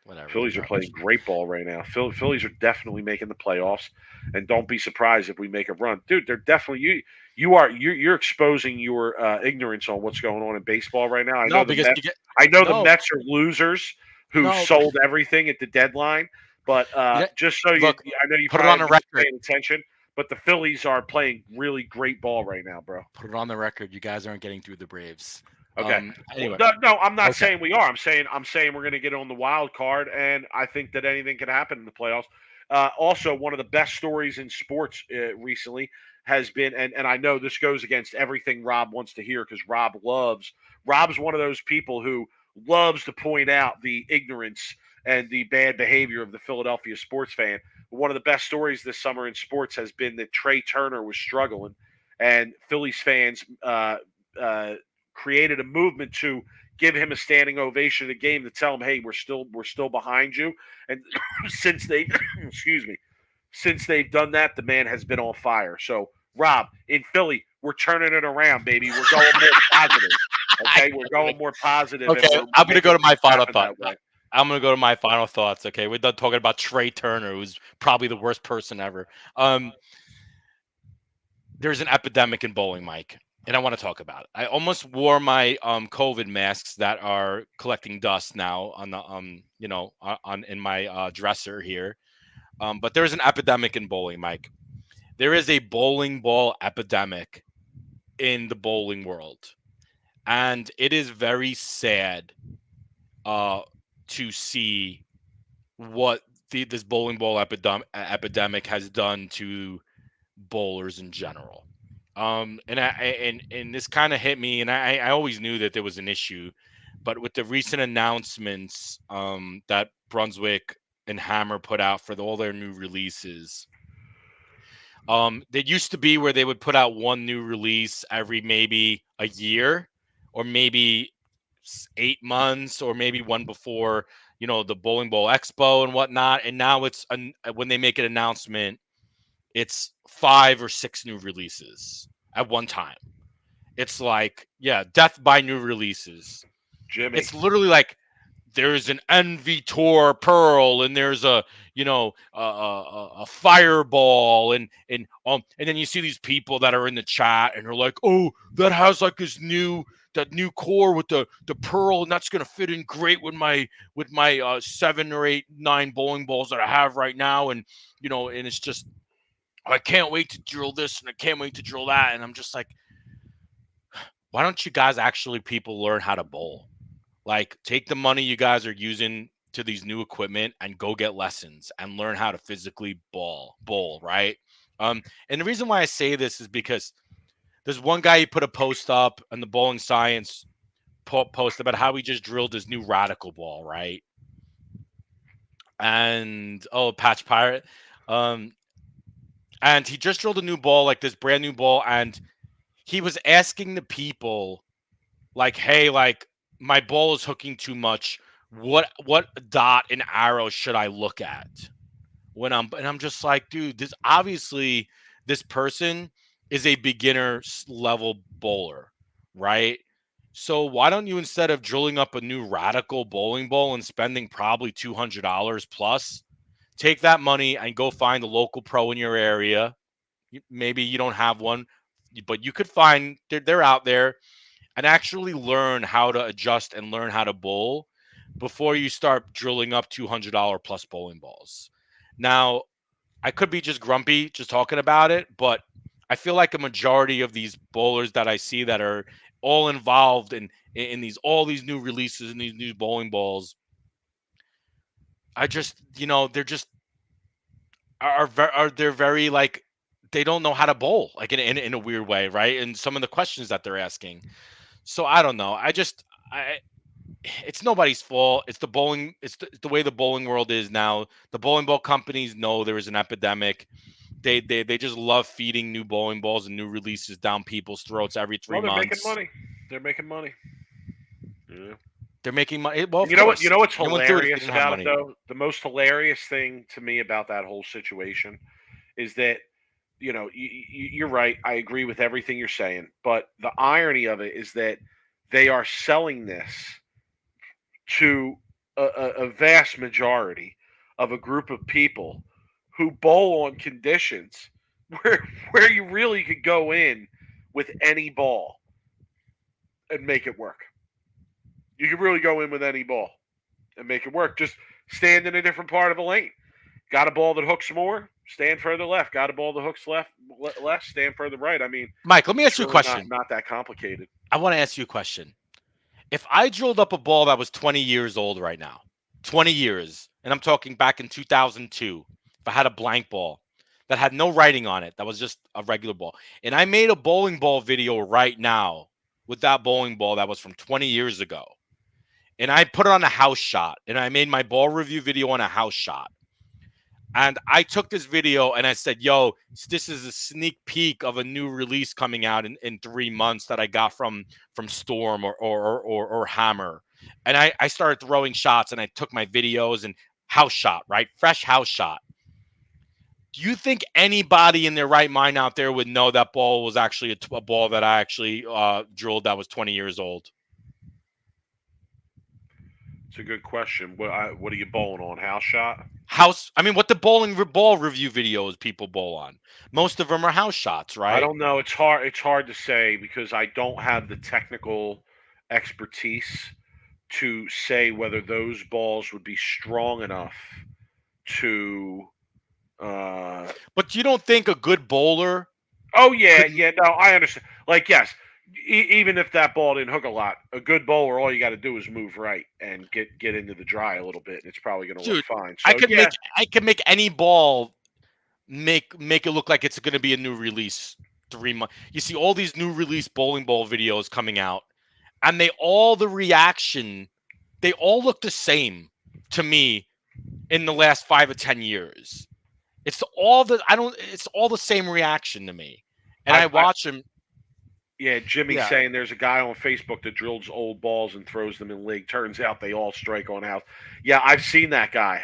Whatever. Phillies are playing great ball right now. Phillies are definitely making the playoffs, and don't be surprised if we make a run, dude. They're definitely you're exposing your ignorance on what's going on in baseball right now. The Mets are losers who sold everything at the deadline, but just so I know you put it on the record. Paying attention, but the Phillies are playing really great ball right now, bro. Put it on the record. You guys aren't getting through the Braves. Okay. Anyway. No, I'm not saying we are. I'm saying we're going to get on the wild card, and I think that anything can happen in the playoffs. Also, one of the best stories in sports recently has been, and I know this goes against everything Rob wants to hear because Rob's one of those people who loves to point out the ignorance and the bad behavior of the Philadelphia sports fan. One of the best stories this summer in sports has been that Trey Turner was struggling, and Phillies fans created a movement to give him a standing ovation in the game to tell him, "Hey, we're still behind you." And since they, excuse me, since they've done that, the man has been on fire. So, Rob, in Philly, we're turning it around, baby. We're going more positive. Okay, we're going more positive. Okay, and we're I'm going to go to my final happen thought. that way. I'm going to go to my final thoughts. Okay, we're done talking about Trey Turner, who's probably the worst person ever. There's an epidemic in bowling, Mike, and I want to talk about it. I almost wore my COVID masks that are collecting dust now on the on in my dresser here. But there's an epidemic in bowling, Mike. There is a bowling ball epidemic in the bowling world, and it is very sad to see what this bowling ball epidemic has done to bowlers in general. And this kind of hit me, and I always knew that there was an issue, but with the recent announcements that Brunswick and Hammer put out for all their new releases, there used to be where they would put out one new release every maybe a year, or maybe 8 months, or maybe one before the Bowling Ball Expo and whatnot. And now it's when they make an announcement, it's 5 or 6 new releases at one time. It's like, yeah, death by new releases. Jimmy, It's literally like there's an Envy Tour Pearl, and there's a a Fireball, and then you see these people that are in the chat and they're like, oh, that has like that new core with the pearl, and that's gonna fit in great with my 7 or 8, 9 bowling balls that I have right now, and and it's just, I can't wait to drill this and I can't wait to drill that. And I'm just like, why don't you guys actually people learn how to bowl? Like, take the money you guys are using to these new equipment and go get lessons and learn how to physically bowl, right? And the reason why I say this is because there's one guy, he put a post up on the Bowling Science post about how he just drilled his new Radical ball, right? And Patch Pirate, and he just drilled a new ball, like this brand new ball, and he was asking the people, like, hey, like, my ball is hooking too much. What dot and arrow should I look at when I'm just like, dude, this person is a beginner level bowler, right? So why don't you, instead of drilling up a new Radical bowling ball and spending probably $200 plus, take that money and go find a local pro in your area. Maybe you don't have one, but you could find, they're out there, and actually learn how to adjust and learn how to bowl before you start drilling up $200 plus bowling balls. Now, I could be just grumpy just talking about it, but I feel like a majority of these bowlers that I see that are all involved in all these new releases and these new bowling balls, I just, they're just they're very, like, they don't know how to bowl, like, in a weird way, right? And some of the questions that they're asking. So I don't know. It's nobody's fault. It's the bowling. It's the way the bowling world is now. The bowling ball companies know there is an epidemic. They just love feeding new bowling balls and new releases down people's throats every 3 they're months. making money. They're making money. Yeah. They're making money. Well, You know what? You know what's no one threw it if they hilarious didn't have about it, money. though? The most hilarious thing to me about that whole situation is that, you're right. I agree with everything you're saying. But the irony of it is that they are selling this to a vast majority of a group of people who bowl on conditions where you really could go in with any ball and make it work. You could really go in with any ball and make it work. Just stand in a different part of the lane. Got a ball that hooks more, stand further left. Got a ball that hooks left, stand further right. I mean, Mike, let me ask you a question. Not that complicated. I want to ask you a question. If I drilled up a ball that was 20 years old right now, 20 years, and I'm talking back in 2002, if I had a blank ball that had no writing on it, that was just a regular ball, and I made a bowling ball video right now with that bowling ball that was from 20 years ago, and I put it on a house shot, and I made my ball review video on a house shot. And I took this video and I said, yo, this is a sneak peek of a new release coming out in 3 months that I got from Storm or Hammer. And I started throwing shots and I took my videos and house shot, right? Fresh house shot. Do you think anybody in their right mind out there would know that ball was actually a ball that I actually drilled that was 20 years old? It's a good question. What are you bowling on? House shot? What the bowling ball review videos people bowl on? Most of them are house shots, right? I don't know. It's hard. It's hard to say because I don't have the technical expertise to say whether those balls would be strong enough to. But you don't think a good bowler? Oh yeah, yeah. No, I understand. Like yes, even if that ball didn't hook a lot, a good bowler, all you got to do is move right and get into the dry a little bit, and it's probably going to look fine. So, I could make any ball make it look like it's going to be a new release 3 months. You see all these new release bowling ball videos coming out, and they all look the same to me in the last 5 or 10 years. It's all the same reaction to me. And I watch them. Yeah, Jimmy's saying there's a guy on Facebook that drills old balls and throws them in league. Turns out they all strike on house. Yeah, I've seen that guy.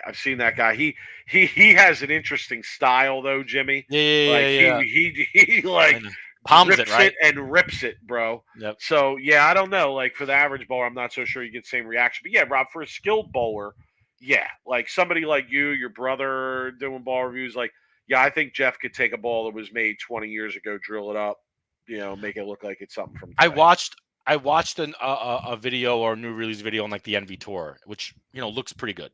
He has an interesting style though, Jimmy. Yeah. He like palms rips it, right? and rips it, bro. Yep. So yeah, I don't know. Like for the average bowler, I'm not so sure you get the same reaction. But yeah, Rob, for a skilled bowler, yeah, like somebody like you, your brother doing ball reviews, like yeah, I think Jeff could take a ball that was made 20 years ago, drill it up, make it look like it's something from today. I watched a video or a new release video on like the NV Tour, which looks pretty good.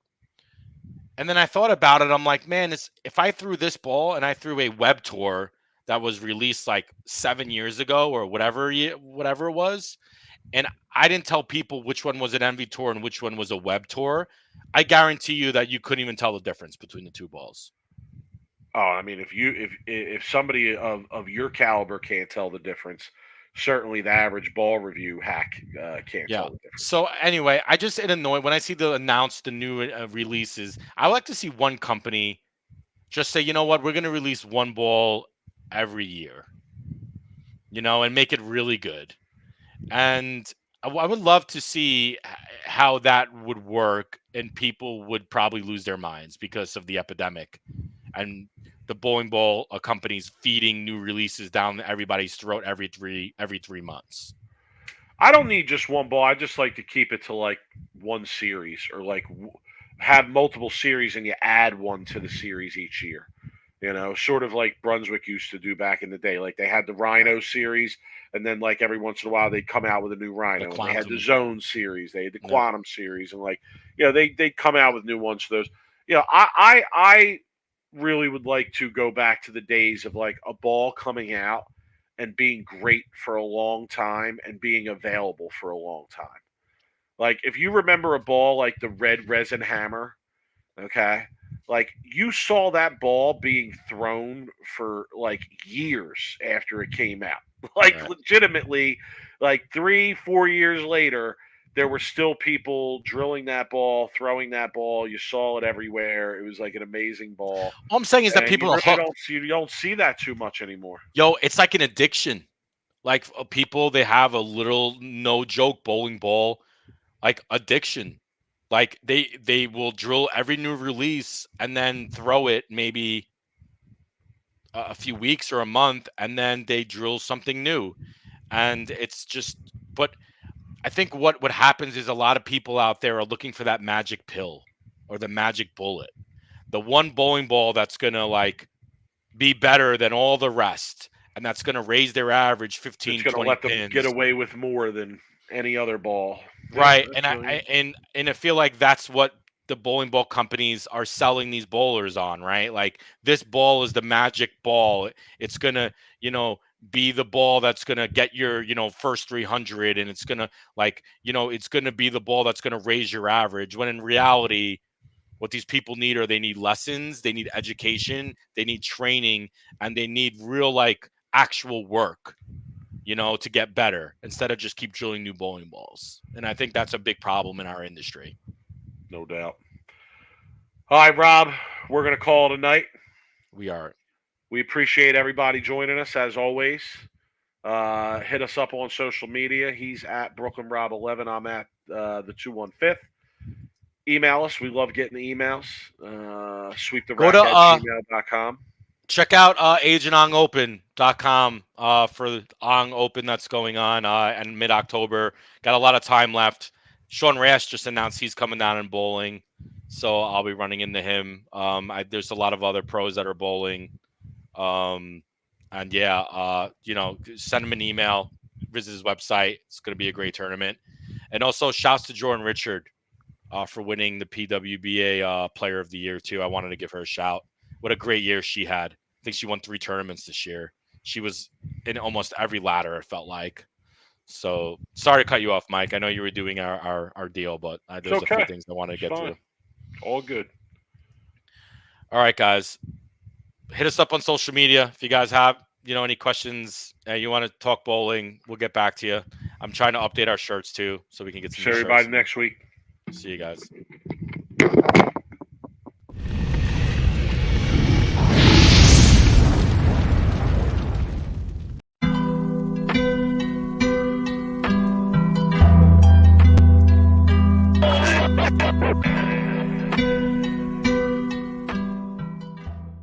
And then I thought about it. I'm like, man, if I threw this ball and I threw a Web Tour that was released like 7 years ago or whatever it was, and I didn't tell people which one was an NV Tour and which one was a Web Tour, I guarantee you that you couldn't even tell the difference between the two balls. Oh, I mean, if somebody of your caliber can't tell the difference, certainly the average ball review hack can't tell the difference. So anyway, I just get annoyed when I see the new releases. I like to see one company just say, you know what, we're going to release one ball every year, and make it really good. And I would love to see how that would work, and people would probably lose their minds because of the epidemic and the bowling ball companies feeding new releases down everybody's throat every 3 months. I don't need just one ball. I just like to keep it to like one series or like have multiple series and you add one to the series each year. Sort of like Brunswick used to do back in the day. Like they had the Rhino series, and then like every once in a while they'd come out with a new Rhino. They had the Zone series, they had the Quantum series, and like they'd come out with new ones for those. I really would like to go back to the days of like a ball coming out and being great for a long time and being available for a long time. Like if you remember a ball like the Red Resin Hammer, okay? Like you saw that ball being thrown for like years after it came out. Like legitimately, like 3-4 years later, there were still people drilling that ball, throwing that ball. You saw it everywhere. It was like an amazing ball. All I'm saying is that people are hooked. You don't see that too much anymore. Yo, it's like an addiction. Like people, they have a little no joke bowling ball, like addiction. Like they will drill every new release and then throw it maybe a few weeks or a month, and then they drill something new, and it's just. But I think what happens is a lot of people out there are looking for that magic pill or the magic bullet, the one bowling ball that's gonna like be better than all the rest, and that's gonna raise their average 15, 20 let them pins. get away with more than any other ball. Right, and I feel like that's what the bowling ball companies are selling these bowlers on, right? Like this ball is the magic ball. It's gonna, be the ball that's gonna get your, first 300, and it's gonna it's gonna be the ball that's gonna raise your average. When in reality, What these people need are they need lessons, they need education, they need training, and they need real like actual work, to get better instead of just keep drilling new bowling balls. And I think that's a big problem in our industry. No doubt. All right, Rob, we're going to call it a night. We are. We appreciate everybody joining us as always. Hit us up on social media. He's at BrooklynRob11. I'm at the 215th. Email us. We love getting the emails. Sweeptherack@gmail.com. Check out agentongopen.com for the Ong Open that's going on in mid-October. Got a lot of time left. Sean Rash just announced he's coming down in bowling, so I'll be running into him. There's a lot of other pros that are bowling. Send him an email, visit his website. It's going to be a great tournament. And also shouts to Jordan Richard for winning the PWBA Player of the Year too. I wanted to give her a shout. What a great year she had. I think she won 3 tournaments this year. She was in almost every ladder, it felt like. So sorry to cut you off, Mike. I know you were doing our deal, but there's a few things I wanted to get to. All good. All right, guys. Hit us up on social media if you guys have any questions. You want to talk bowling, we'll get back to you. I'm trying to update our shirts too, so we can get some. See everybody next week. See you guys.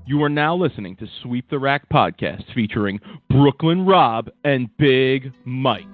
You are now listening to Sweep the Rack podcast featuring Brooklyn Rob and Big Mike.